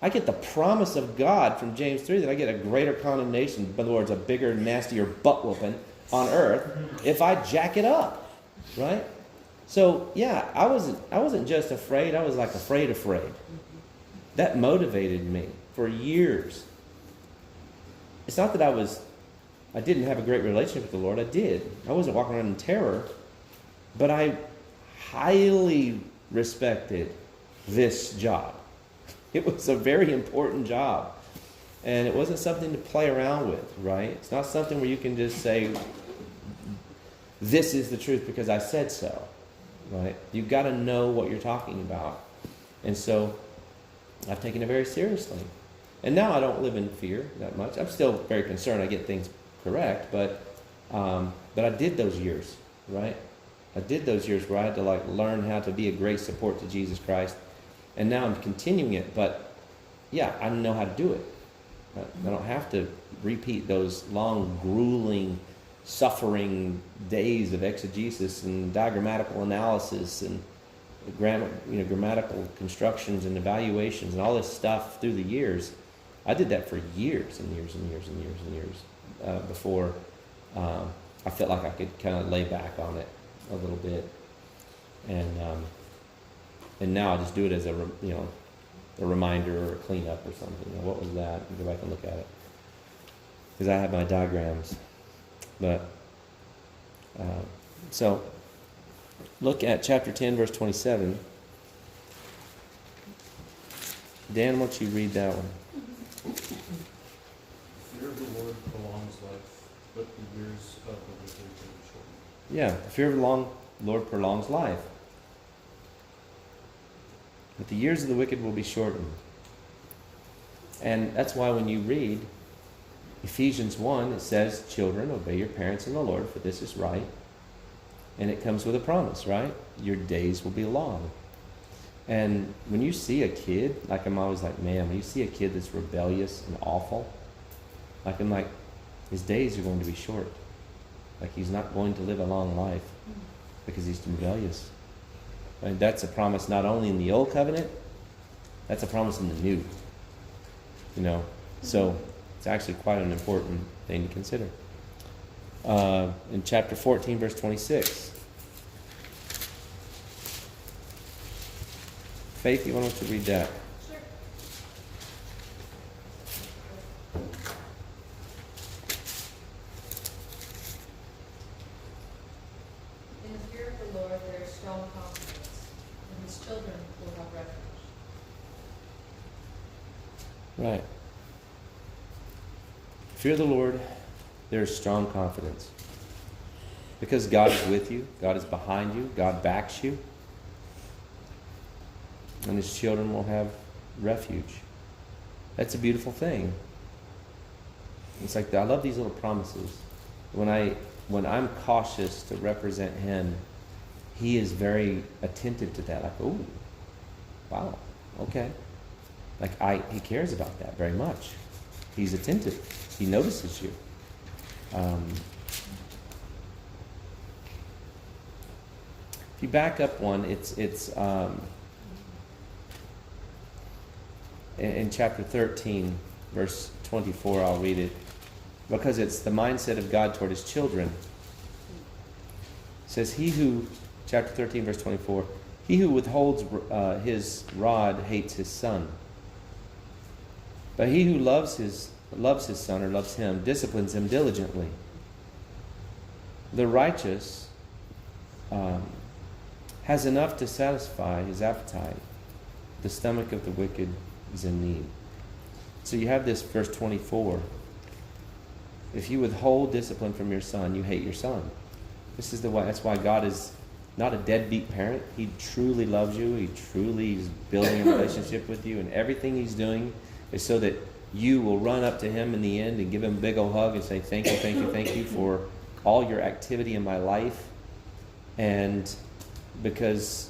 [SPEAKER 1] I get the promise of God from James 3 that I get a greater condemnation, in other words, a bigger, nastier butt whooping on earth if I jack it up, right? So yeah, I wasn't just afraid, I was like afraid. That motivated me for years. It's not that I didn't have a great relationship with the Lord. I did. I wasn't walking around in terror, but I highly respected this job. It was a very important job. And it wasn't something to play around with, right? It's not something where you can just say, this is the truth because I said so, right? You've got to know what you're talking about. And so I've taken it very seriously. And now I don't live in fear that much. I'm still very concerned I get things correct, but I did those years, right? I did those years where I had to learn how to be a great support to Jesus Christ. And now I'm continuing it, but yeah, I know how to do it. I don't have to repeat those long, grueling, suffering days of exegesis and diagrammatical analysis and grammatical constructions and evaluations and all this stuff through the years. I did that for years and years and years and years and years before I felt like I could kind of lay back on it a little bit. And now I just do it as a reminder or a cleanup or something. What was that? Go back and look at it. Because I have my diagrams. But, so, look at chapter 10, verse 27. Dan, why don't you read that one?
[SPEAKER 5] The fear of the Lord prolongs life, but the years of the wicked will be shortened.
[SPEAKER 1] Yeah, the fear of the Lord prolongs life, but the years of the wicked will be shortened. And that's why when you read Ephesians 1, it says, children, obey your parents in the Lord, for this is right. And it comes with a promise, right? Your days will be long. And when you see a kid, I'm always like, man, when you see a kid that's rebellious and awful, I'm like, his days are going to be short. He's not going to live a long life because he's rebellious. And that's a promise not only in the Old Covenant, that's a promise in the New. So it's actually quite an important thing to consider. In chapter 14, verse 26. Faith, you want to read that?
[SPEAKER 2] Sure. In the fear of the Lord there is strong confidence, and his children will have refuge.
[SPEAKER 1] Right. Fear the Lord, there is strong confidence. Because God is with you, God is behind you, God backs you, and his children will have refuge. That's a beautiful thing. It's like, I love these little promises. When I'm cautious to represent him, he is very attentive to that. Like, oh, wow, okay. Like he cares about that very much. He's attentive. He notices you. If you back up one, it's in chapter 13, verse 24. I'll read it because it's the mindset of God toward his children. It says, chapter 13, verse 24, he who withholds his rod hates his son. But he who loves his son or loves him disciplines him diligently. The righteous has enough to satisfy his appetite. The stomach of the wicked is in need. So you have this verse 24. If you withhold discipline from your son, you hate your son. This is the way. That's why God is not a deadbeat parent. He truly loves you. He truly is building a relationship with you, and everything he's doing is so that you will run up to him in the end and give him a big old hug and say, thank you, thank you, thank you for all your activity in my life. And because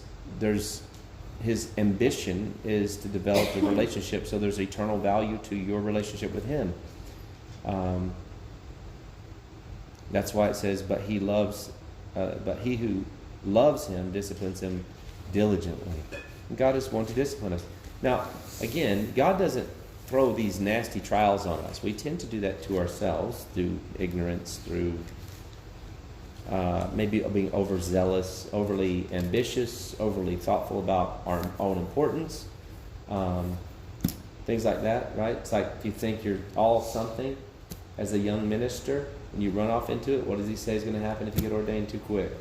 [SPEAKER 1] his ambition is to develop a relationship, so there's eternal value to your relationship with him. That's why it says, but he who loves him disciplines him diligently. And God is one to discipline us. Now, again, God doesn't throw these nasty trials on us. We tend to do that to ourselves through ignorance, through maybe being overzealous, overly ambitious, overly thoughtful about our own importance, things like that, right? It's like if you think you're all something as a young minister and you run off into it, what does he say is going to happen if you get ordained too quick?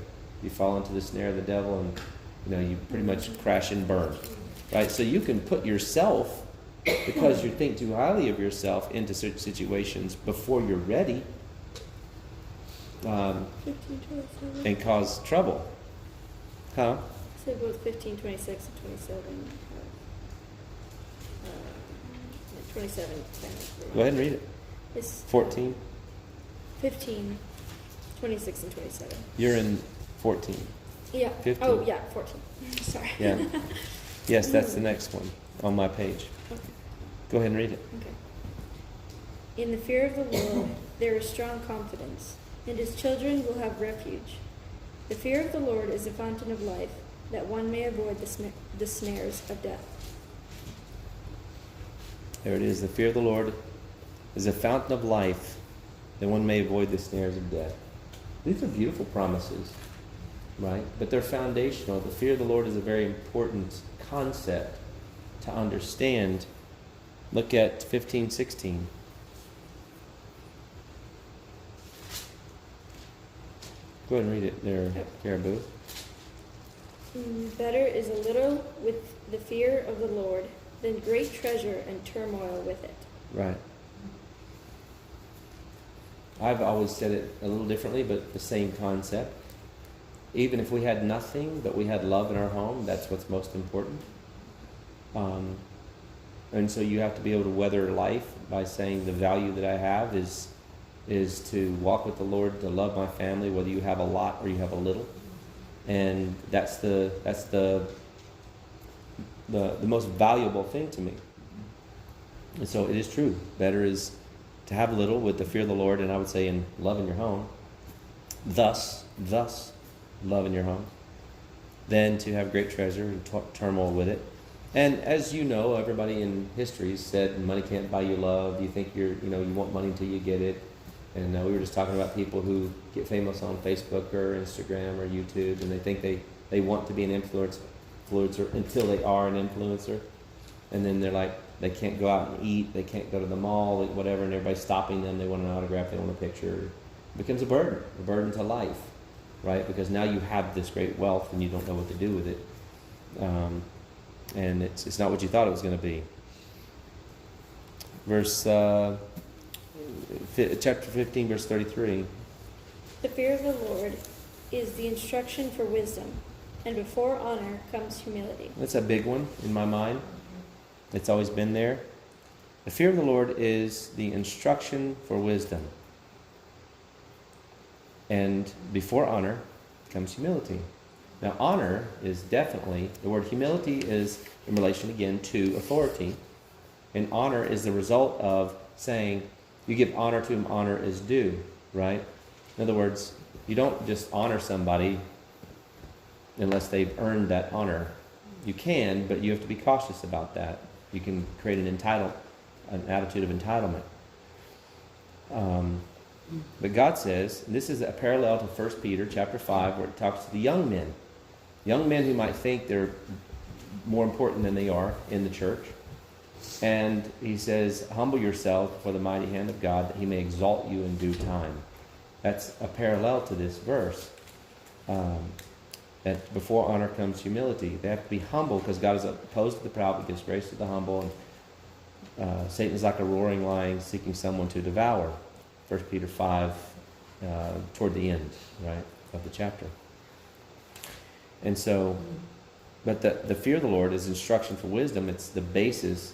[SPEAKER 1] You fall into the snare of the devil and you pretty much crash and burn, right? So you can put yourself, because you think too highly of yourself, into certain situations before you're ready,
[SPEAKER 7] 15, 27.
[SPEAKER 1] and cause trouble. Huh?
[SPEAKER 7] So both 15, 26, and 27. 27.
[SPEAKER 1] Go ahead and read it.
[SPEAKER 7] It's
[SPEAKER 1] 14.
[SPEAKER 7] 15, 26, and 27.
[SPEAKER 1] You're in 14.
[SPEAKER 7] Yeah.
[SPEAKER 1] 15.
[SPEAKER 7] Oh, yeah, 14. Sorry.
[SPEAKER 1] Yeah. Yes, that's the next one on my page.
[SPEAKER 7] Okay.
[SPEAKER 1] Go ahead and read it.
[SPEAKER 7] Okay. In the fear of the Lord, there is strong confidence, and his children will have refuge. The fear of the Lord is a fountain of life, that one may avoid the snares of death.
[SPEAKER 1] There it is. The fear of the Lord is a fountain of life, that one may avoid the snares of death. These are beautiful promises, right? But they're foundational. The fear of the Lord is a very important concept to understand. Look at 15, 16. Go ahead and read it there, Caribou.
[SPEAKER 7] Better is a little with the fear of the Lord than great treasure and turmoil with it.
[SPEAKER 1] Right. I've always said it a little differently, but the same concept. Even if we had nothing, but we had love in our home, that's what's most important. And so you have to be able to weather life by saying the value that I have is to walk with the Lord, to love my family, whether you have a lot or you have a little. And that's the most valuable thing to me. And so it is true. Better is to have little with the fear of the Lord, and I would say in love in your home, thus love in your home, than to have great treasure and turmoil with it. And as you know, everybody in history said money can't buy you love. You think you want money until you get it. And we were just talking about people who get famous on Facebook or Instagram or YouTube, and they think they want to be an influencer. influencer until they are an influencer. And then they're like, they can't go out and eat, they can't go to the mall, whatever, and everybody's stopping them, they want an autograph, they want a picture. It becomes a burden to life, right? Because now you have this great wealth and you don't know what to do with it. And it's not what you thought it was going to be. Chapter 15, verse 33.
[SPEAKER 7] The fear of the Lord is the instruction for wisdom, and before honor comes humility.
[SPEAKER 1] That's a big one in my mind. It's always been there. The fear of the Lord is the instruction for wisdom. And before honor comes humility. Now, honor is definitely, the word humility is in relation again to authority. And honor is the result of saying, you give honor to whom honor is due, right? In other words, you don't just honor somebody unless they've earned that honor. You can, but you have to be cautious about that. You can create an attitude of entitlement. But God says, and this is a parallel to 1 Peter chapter 5, where it talks to the young men who might think they're more important than they are in the church. And he says, humble yourself before the mighty hand of God, that he may exalt you in due time. That's a parallel to this verse. That before honor comes humility. They have to be humble because God is opposed to the proud, but gives grace to the humble. And Satan is like a roaring lion seeking someone to devour. 1 Peter 5, toward the end, right, of the chapter. And so, but the fear of the Lord is instruction for wisdom. It's the basis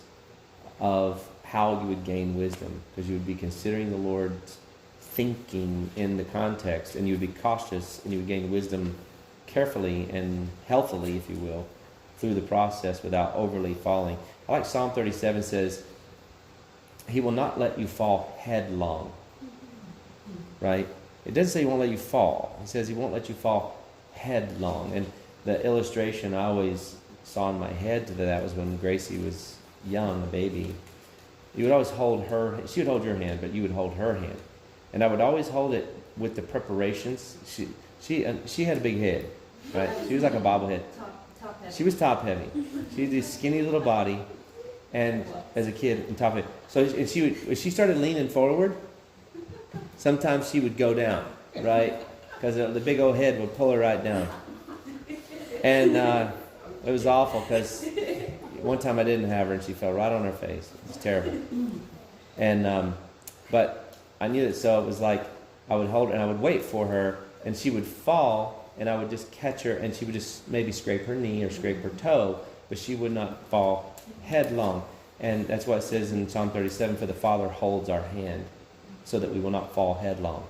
[SPEAKER 1] of how you would gain wisdom, because you would be considering the Lord's thinking in the context, and you would be cautious, and you would gain wisdom carefully and healthily, if you will, through the process without overly falling. I like Psalm 37 says, he will not let you fall headlong, right? It doesn't say he won't let you fall. He says he won't let you fall headlong. And the illustration I always saw in my head to that was when Gracie was young, a baby. You would always hold her, she would hold your hand, but you would hold her hand. And I would always hold it with the preparations. She had a big head, right? She was like a bobblehead.
[SPEAKER 4] Top heavy.
[SPEAKER 1] She was top heavy. She had this skinny little body, and as a kid, and top heavy. So and she would, if she started leaning forward, sometimes she would go down, right? Because the big old head would pull her right down. And it was awful because one time I didn't have her and she fell right on her face. It was terrible. And but I knew it, so it was like I would hold her and I would wait for her, and she would fall, and I would just catch her, and she would just maybe scrape her knee or scrape her toe, but she would not fall headlong. And that's what it says in Psalm 37, for the Father holds our hand so that we will not fall headlong.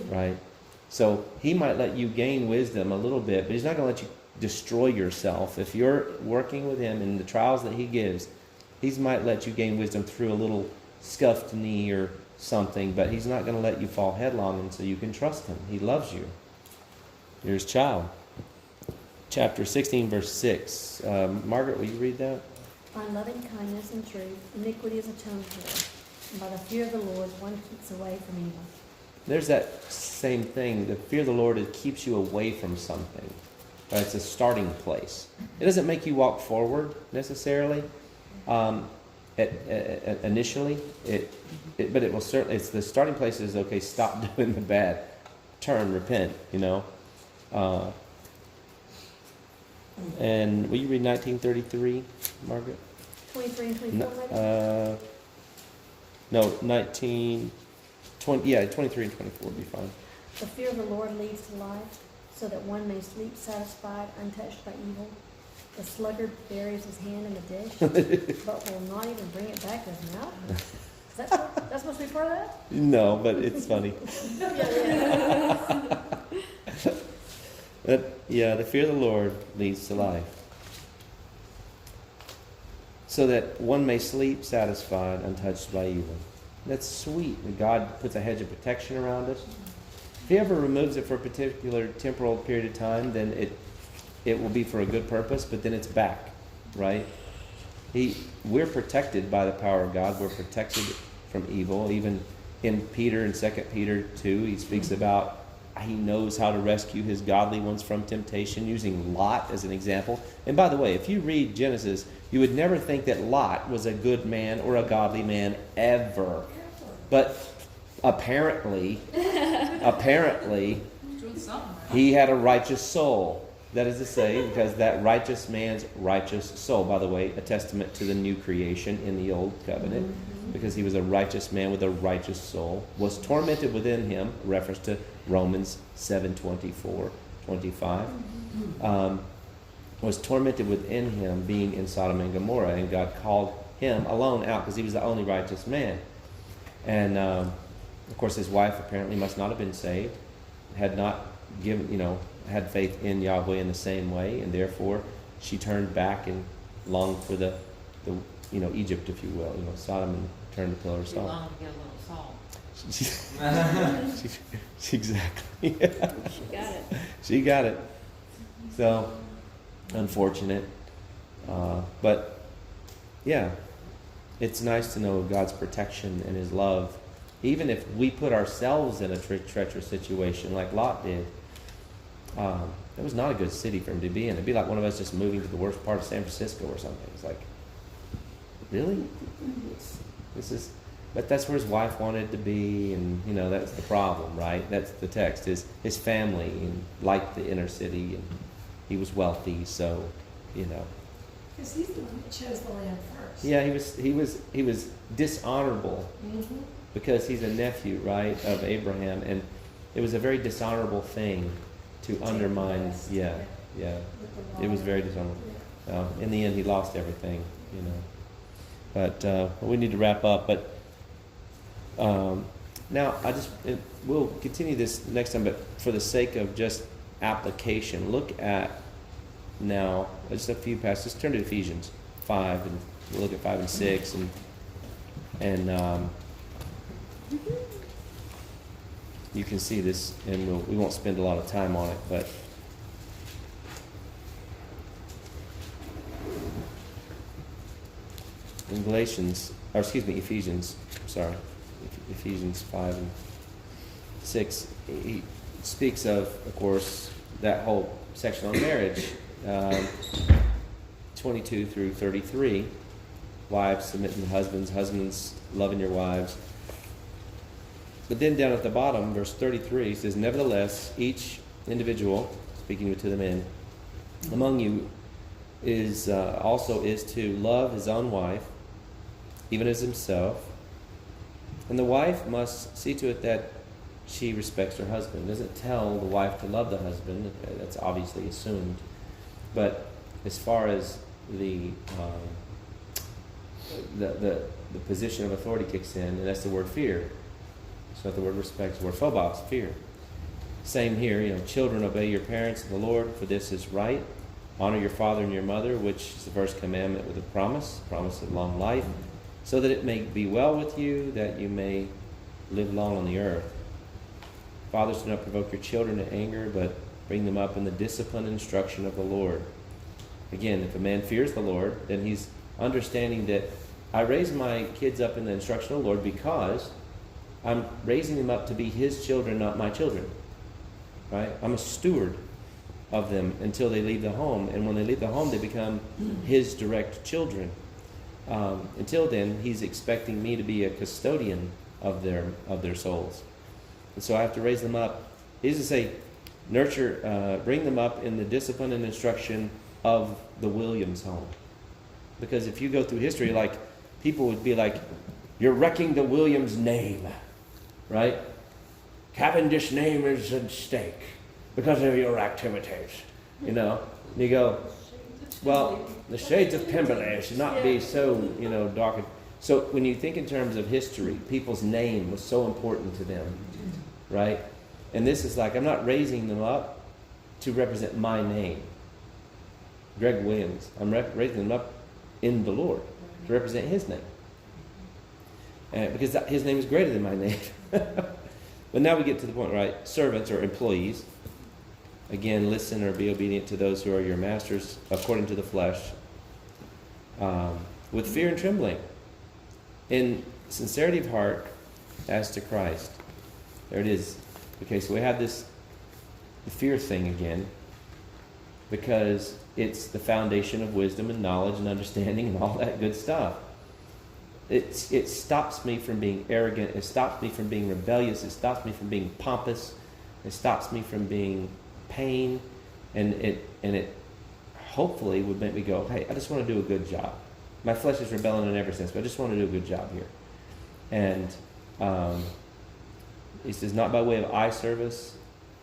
[SPEAKER 1] Right? So he might let you gain wisdom a little bit, but he's not going to let you destroy yourself. If you're working with him in the trials that he gives, he might let you gain wisdom through a little scuffed knee or something, but he's not going to let you fall headlong, and so you can trust him. He loves you. You're his child. Chapter 16, verse 6. Margaret, will you read that?
[SPEAKER 8] By loving kindness and truth, iniquity is atoned for, and by the fear of the Lord one keeps away from evil. There's
[SPEAKER 1] that same thing. The fear of the Lord, it keeps you away from something. Right? It's a starting place. It doesn't make you walk forward necessarily. Initially, but it will certainly. It's the starting place is okay. Stop doing the bad, turn, repent. You know. And will you read 1933, Margaret?
[SPEAKER 8] 23 and 24.
[SPEAKER 1] No, 19. 20, yeah, 23 and 24 would be fine.
[SPEAKER 8] The fear of the Lord leads to life, so that one may sleep satisfied, untouched by evil. The sluggard buries his hand in the dish, but will not even bring it back to his mouth. Is that supposed to be part of that?
[SPEAKER 1] No, but it's funny. But yeah, the fear of the Lord leads to life, so that one may sleep satisfied, untouched by evil. That's sweet that God puts a hedge of protection around us. If he ever removes it for a particular temporal period of time, then it will be for a good purpose, but then it's back, right? We're protected by the power of God. We're protected from evil. Even in Peter, in 2 Peter 2, he speaks about he knows how to rescue his godly ones from temptation, using Lot as an example. And by the way, if you read Genesis, you would never think that Lot was a good man or a godly man ever. But apparently,
[SPEAKER 2] Doing something right.
[SPEAKER 1] he had a righteous soul. That is to say, because that righteous man's righteous soul, by the way, a testament to the new creation in the old covenant, because he was a righteous man with a righteous soul, was tormented within him, reference to Romans 7:24, 25, was tormented within him being in Sodom and Gomorrah, and God called him alone out because he was the only righteous man. And of course his wife apparently must not have been saved, had not given, had faith in Yahweh in the same way, and therefore she turned back and longed for the Egypt, if you will, Sodom, and turned to pillar of
[SPEAKER 6] Too
[SPEAKER 1] salt.
[SPEAKER 6] long to get a little salt.
[SPEAKER 1] Exactly.
[SPEAKER 7] She got it.
[SPEAKER 1] She got it. So, unfortunate. But, yeah, it's nice to know God's protection and His love. Even if we put ourselves in a treacherous situation like Lot did, it was not a good city for him to be in. It'd be like one of us just moving to the worst part of San Francisco or something. It's like, really? But that's where his wife wanted to be, and that's the problem, right? That's the text. His family and liked the inner city, and he was wealthy, so
[SPEAKER 3] Because he's the one that chose the land first.
[SPEAKER 1] Yeah, he was dishonorable because he's a nephew, right, of Abraham, and it was a very dishonorable thing to undermine. Yeah. It was very dishonorable. In the end, he lost everything, But we need to wrap up. But now we'll continue this next time. But for the sake of just application, look at now just a few passages. Turn to Ephesians 5, and we'll look at 5 and 6, and you can see this, and we won't spend a lot of time on it, but in Ephesians 5 and 6, he speaks of course, that whole section on marriage, 22 through 33, wives submitting to husbands, husbands loving your wives. But then down at the bottom, verse 33 says, nevertheless, each individual, speaking to the men, among you also is to love his own wife, even as himself. And the wife must see to it that she respects her husband. It doesn't tell the wife to love the husband. That's obviously assumed. But as far as the position of authority kicks in, and that's the word fear. It's not the word respect, it's the word phobos, fear. Same here, children, obey your parents in the Lord, for this is right. Honor your father and your mother, which is the first commandment with a promise of long life, so that it may be well with you, that you may live long on the earth. Fathers, do not provoke your children to anger, but bring them up in the discipline and instruction of the Lord. Again, if a man fears the Lord, then he's understanding that I raise my kids up in the instruction of the Lord because I'm raising them up to be his children, not my children. Right? I'm a steward of them until they leave the home. And when they leave the home, they become his direct children. Until then, he's expecting me to be a custodian of their souls. And so I have to raise them up. He doesn't say bring them up in the discipline and instruction of the Williams home. Because if you go through history, people would be like, you're wrecking the Williams name, right? Cavendish name is at stake because of your activities, And you go, well, the shades of Pemberley should not be so, darkened. So when you think in terms of history, people's name was so important to them, right? And this is I'm not raising them up to represent my name, Greg Williams. I'm raising them up in the Lord to represent his name. Because his name is greater than my name. But now we get to the point, right? Servants or employees. Again, listen or be obedient to those who are your masters according to the flesh, with fear and trembling, in sincerity of heart as to Christ. There it is. Okay, so we have this the fear thing again, because it's the foundation of wisdom and knowledge and understanding and all that good stuff. It stops me from being arrogant. It stops me from being rebellious. It stops me from being pompous. It stops me from being pain. And it hopefully would make me go, hey, I just want to do a good job. My flesh is rebelling in every sense, but I just want to do a good job here. And he says, not by way of eye service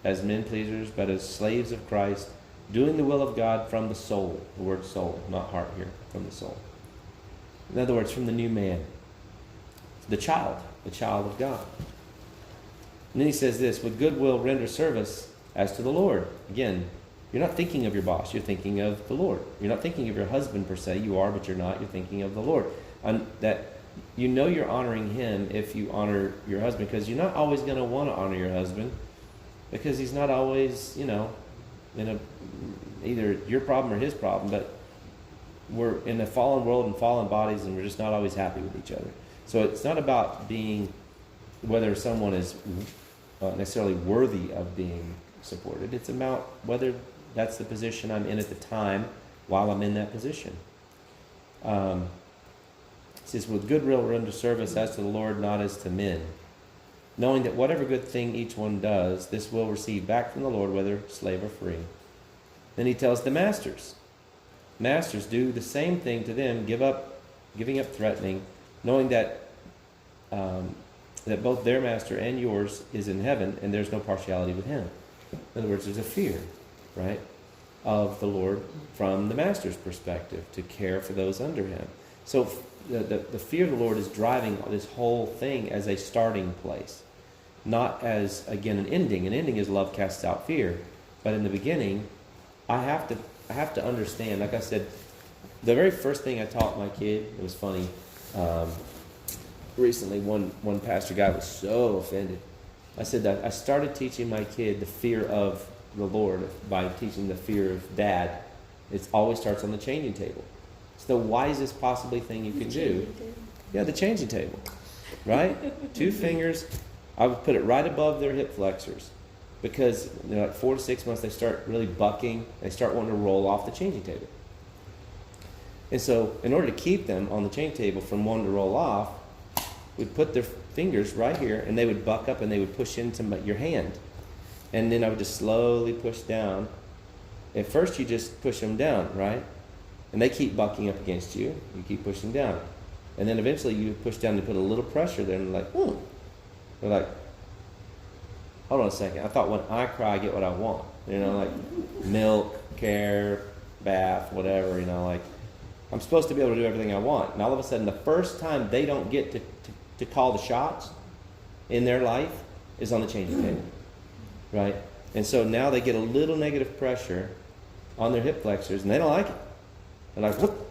[SPEAKER 1] as men pleasers, but as slaves of Christ, doing the will of God from the soul. The word soul, not heart here, from the soul. In other words, from the new man. The child of God. And then he says this, with good will render service as to the Lord. Again, you're not thinking of your boss, you're thinking of the Lord. You're not thinking of your husband per se, you are, but you're not. You're thinking of the Lord. And that you know you're honoring him if you honor your husband, because you're not always going to want to honor your husband, because he's not always, in either your problem or his problem, but we're in a fallen world and fallen bodies, and we're just not always happy with each other. So it's not about being, whether someone is necessarily worthy of being supported. It's about whether that's the position I'm in at the time while I'm in that position. It says, with good will render service as to the Lord, not as to men, knowing that whatever good thing each one does, this will receive back from the Lord, whether slave or free. Then he tells the masters, do the same thing to them, giving up threatening, knowing that that both their master and yours is in heaven, and there's no partiality with him. In other words, there's a fear, right, of the Lord from the master's perspective, to care for those under him. So the fear of the Lord is driving this whole thing as a starting place, not as, again, an ending. An ending is love casts out fear. But in the beginning, I have to understand, like I said, the very first thing I taught my kid, it was funny, recently one pastor guy was so offended. I said that I started teaching my kid the fear of the Lord by teaching the fear of Dad. It always starts on the changing table. It's the wisest possibly thing you can do. Yeah, the changing table, right? 2 fingers. I would put it right above their hip flexors, because like 4 to 6 months they start really bucking. They start wanting to roll off the changing table. And so in order to keep them on the changing table from wanting to roll off, we'd put their fingers right here, and they would buck up and they would push into your hand. And then I would just slowly push down. At first you just push them down, right? And they keep bucking up against you. You keep pushing down. And then eventually you push down and put a little pressure there, and they're like, They're like, hold on a second. I thought when I cry I get what I want. Like milk, care, bath, whatever, like I'm supposed to be able to do everything I want. And all of a sudden the first time they don't get to call the shots in their life is on the changing table, right? And so now they get a little negative pressure on their hip flexors, and they don't like it. They're like, whoop.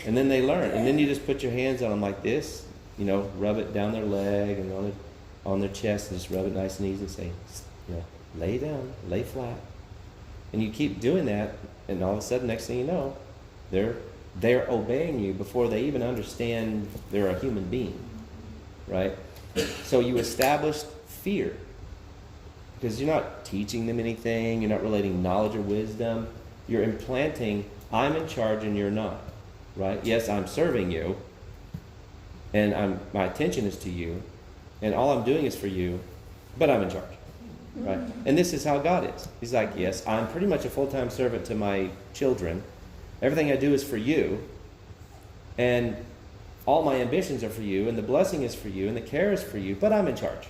[SPEAKER 1] And then they learn. And then you just put your hands on them like this, rub it down their leg and on their chest, and just rub it nice and easy and say, lay down, lay flat. And you keep doing that, and all of a sudden, next thing you know, they're obeying you before they even understand they're a human being, right? So you established fear, because you're not teaching them anything. You're not relating knowledge or wisdom. You're implanting, I'm in charge and you're not, right? Yes, I'm serving you, and my attention is to you, and all I'm doing is for you, but I'm in charge, right? And this is how God is. He's like, yes, I'm pretty much a full-time servant to my children. Everything I do is for you, and all my ambitions are for you, and the blessing is for you, and the care is for you, but I'm in charge.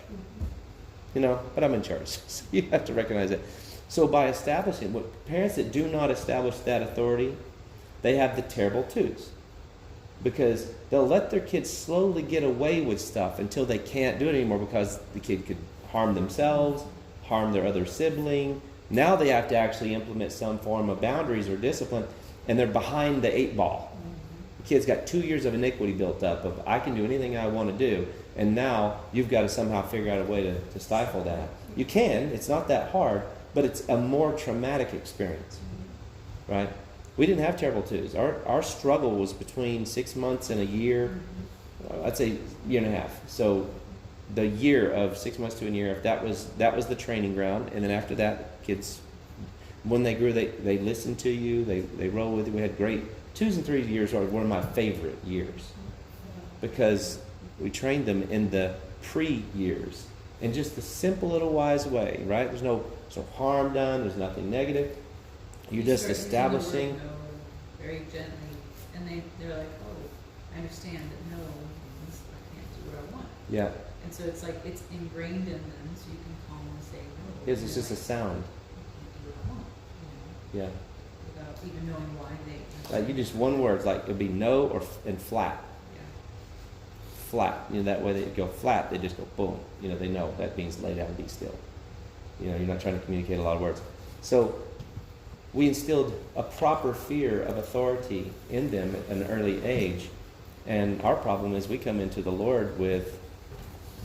[SPEAKER 1] But I'm in charge. So you have to recognize it. So by establishing, parents that do not establish that authority, they have the terrible twos. Because they'll let their kids slowly get away with stuff until they can't do it anymore, because the kid could harm themselves, harm their other sibling. Now they have to actually implement some form of boundaries or discipline, and they're behind the 8 ball. The kid's got 2 years of iniquity built up of, I can do anything I want to do, and now you've got to somehow figure out a way to stifle that. You can, it's not that hard, but it's a more traumatic experience, right? We didn't have terrible twos. Our struggle was between 6 months and a year, I'd say 1.5 years. So the year of 6 months to a year, if that was the training ground, and then after that, kids, when they grew, they listened to you, they roll with you. We had great 2s and 3 years are one of my favorite years because we trained them in the pre-years in just the simple little wise way, right? There's no harm done. There's nothing negative. You're just
[SPEAKER 2] start using the
[SPEAKER 1] establishing.
[SPEAKER 2] word no very gently, and they're like, oh, I understand that no means I can't do what I want.
[SPEAKER 1] Yeah.
[SPEAKER 2] And so it's like it's ingrained in them, so you can calmly say no.
[SPEAKER 1] It's just a sound.
[SPEAKER 2] I can't do what I want,
[SPEAKER 1] Yeah.
[SPEAKER 2] without even knowing why they.
[SPEAKER 1] Like you just one word, it's like it'd be no and flat.
[SPEAKER 2] Yeah.
[SPEAKER 1] Flat. That way they go flat, they just go boom. They know that means lay down, be still. You're not trying to communicate a lot of words. So we instilled a proper fear of authority in them at an early age. And our problem is we come into the Lord with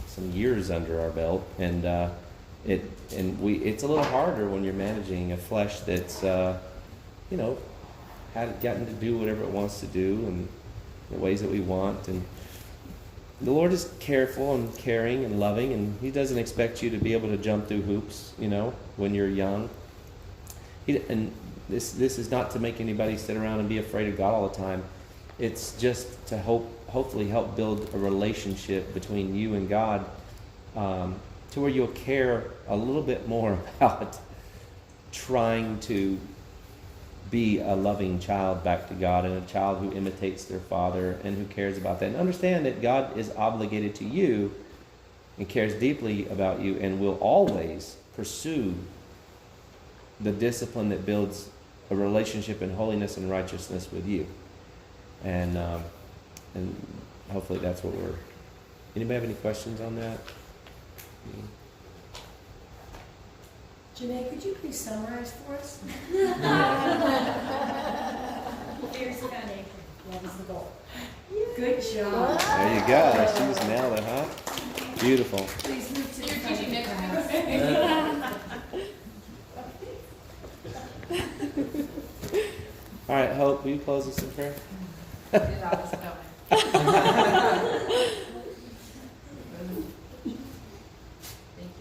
[SPEAKER 1] some years under our belt, and it's a little harder when you're managing a flesh that's had gotten to do whatever it wants to do and the ways that we want. And the Lord is careful and caring and loving, and He doesn't expect you to be able to jump through hoops, when you're young. And this is not to make anybody sit around and be afraid of God all the time. It's just to hopefully help build a relationship between you and God, to where you'll care a little bit more about trying to be a loving child back to God, and a child who imitates their father and who cares about that. And understand that God is obligated to you and cares deeply about you and will always pursue the discipline that builds a relationship in holiness and righteousness with you. And hopefully that's what we're... Anybody have any questions on that?
[SPEAKER 3] Janae, could you please summarize for us?
[SPEAKER 8] Here's the foundation. Love is the goal.
[SPEAKER 3] Good job.
[SPEAKER 1] There you go. She just nailed it, huh? Beautiful.
[SPEAKER 3] Please move to the
[SPEAKER 2] You're teaching next house.
[SPEAKER 1] All right, Hope, will you close us in prayer?
[SPEAKER 6] Thank you,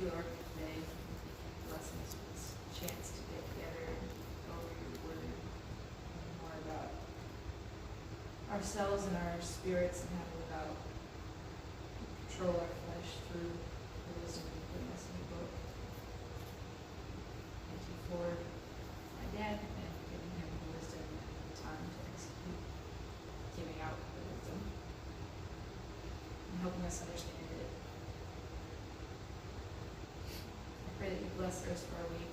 [SPEAKER 6] Lord, for today. Thank you for blessing us with this chance to get together and go over your word and learn more about ourselves and our spirits and how to live out, control our flesh through the wisdom you've given us in the book. Thank you for my dad and giving him the wisdom and the time to execute, giving out the wisdom and helping us understand it. I pray that you bless the rest of our week.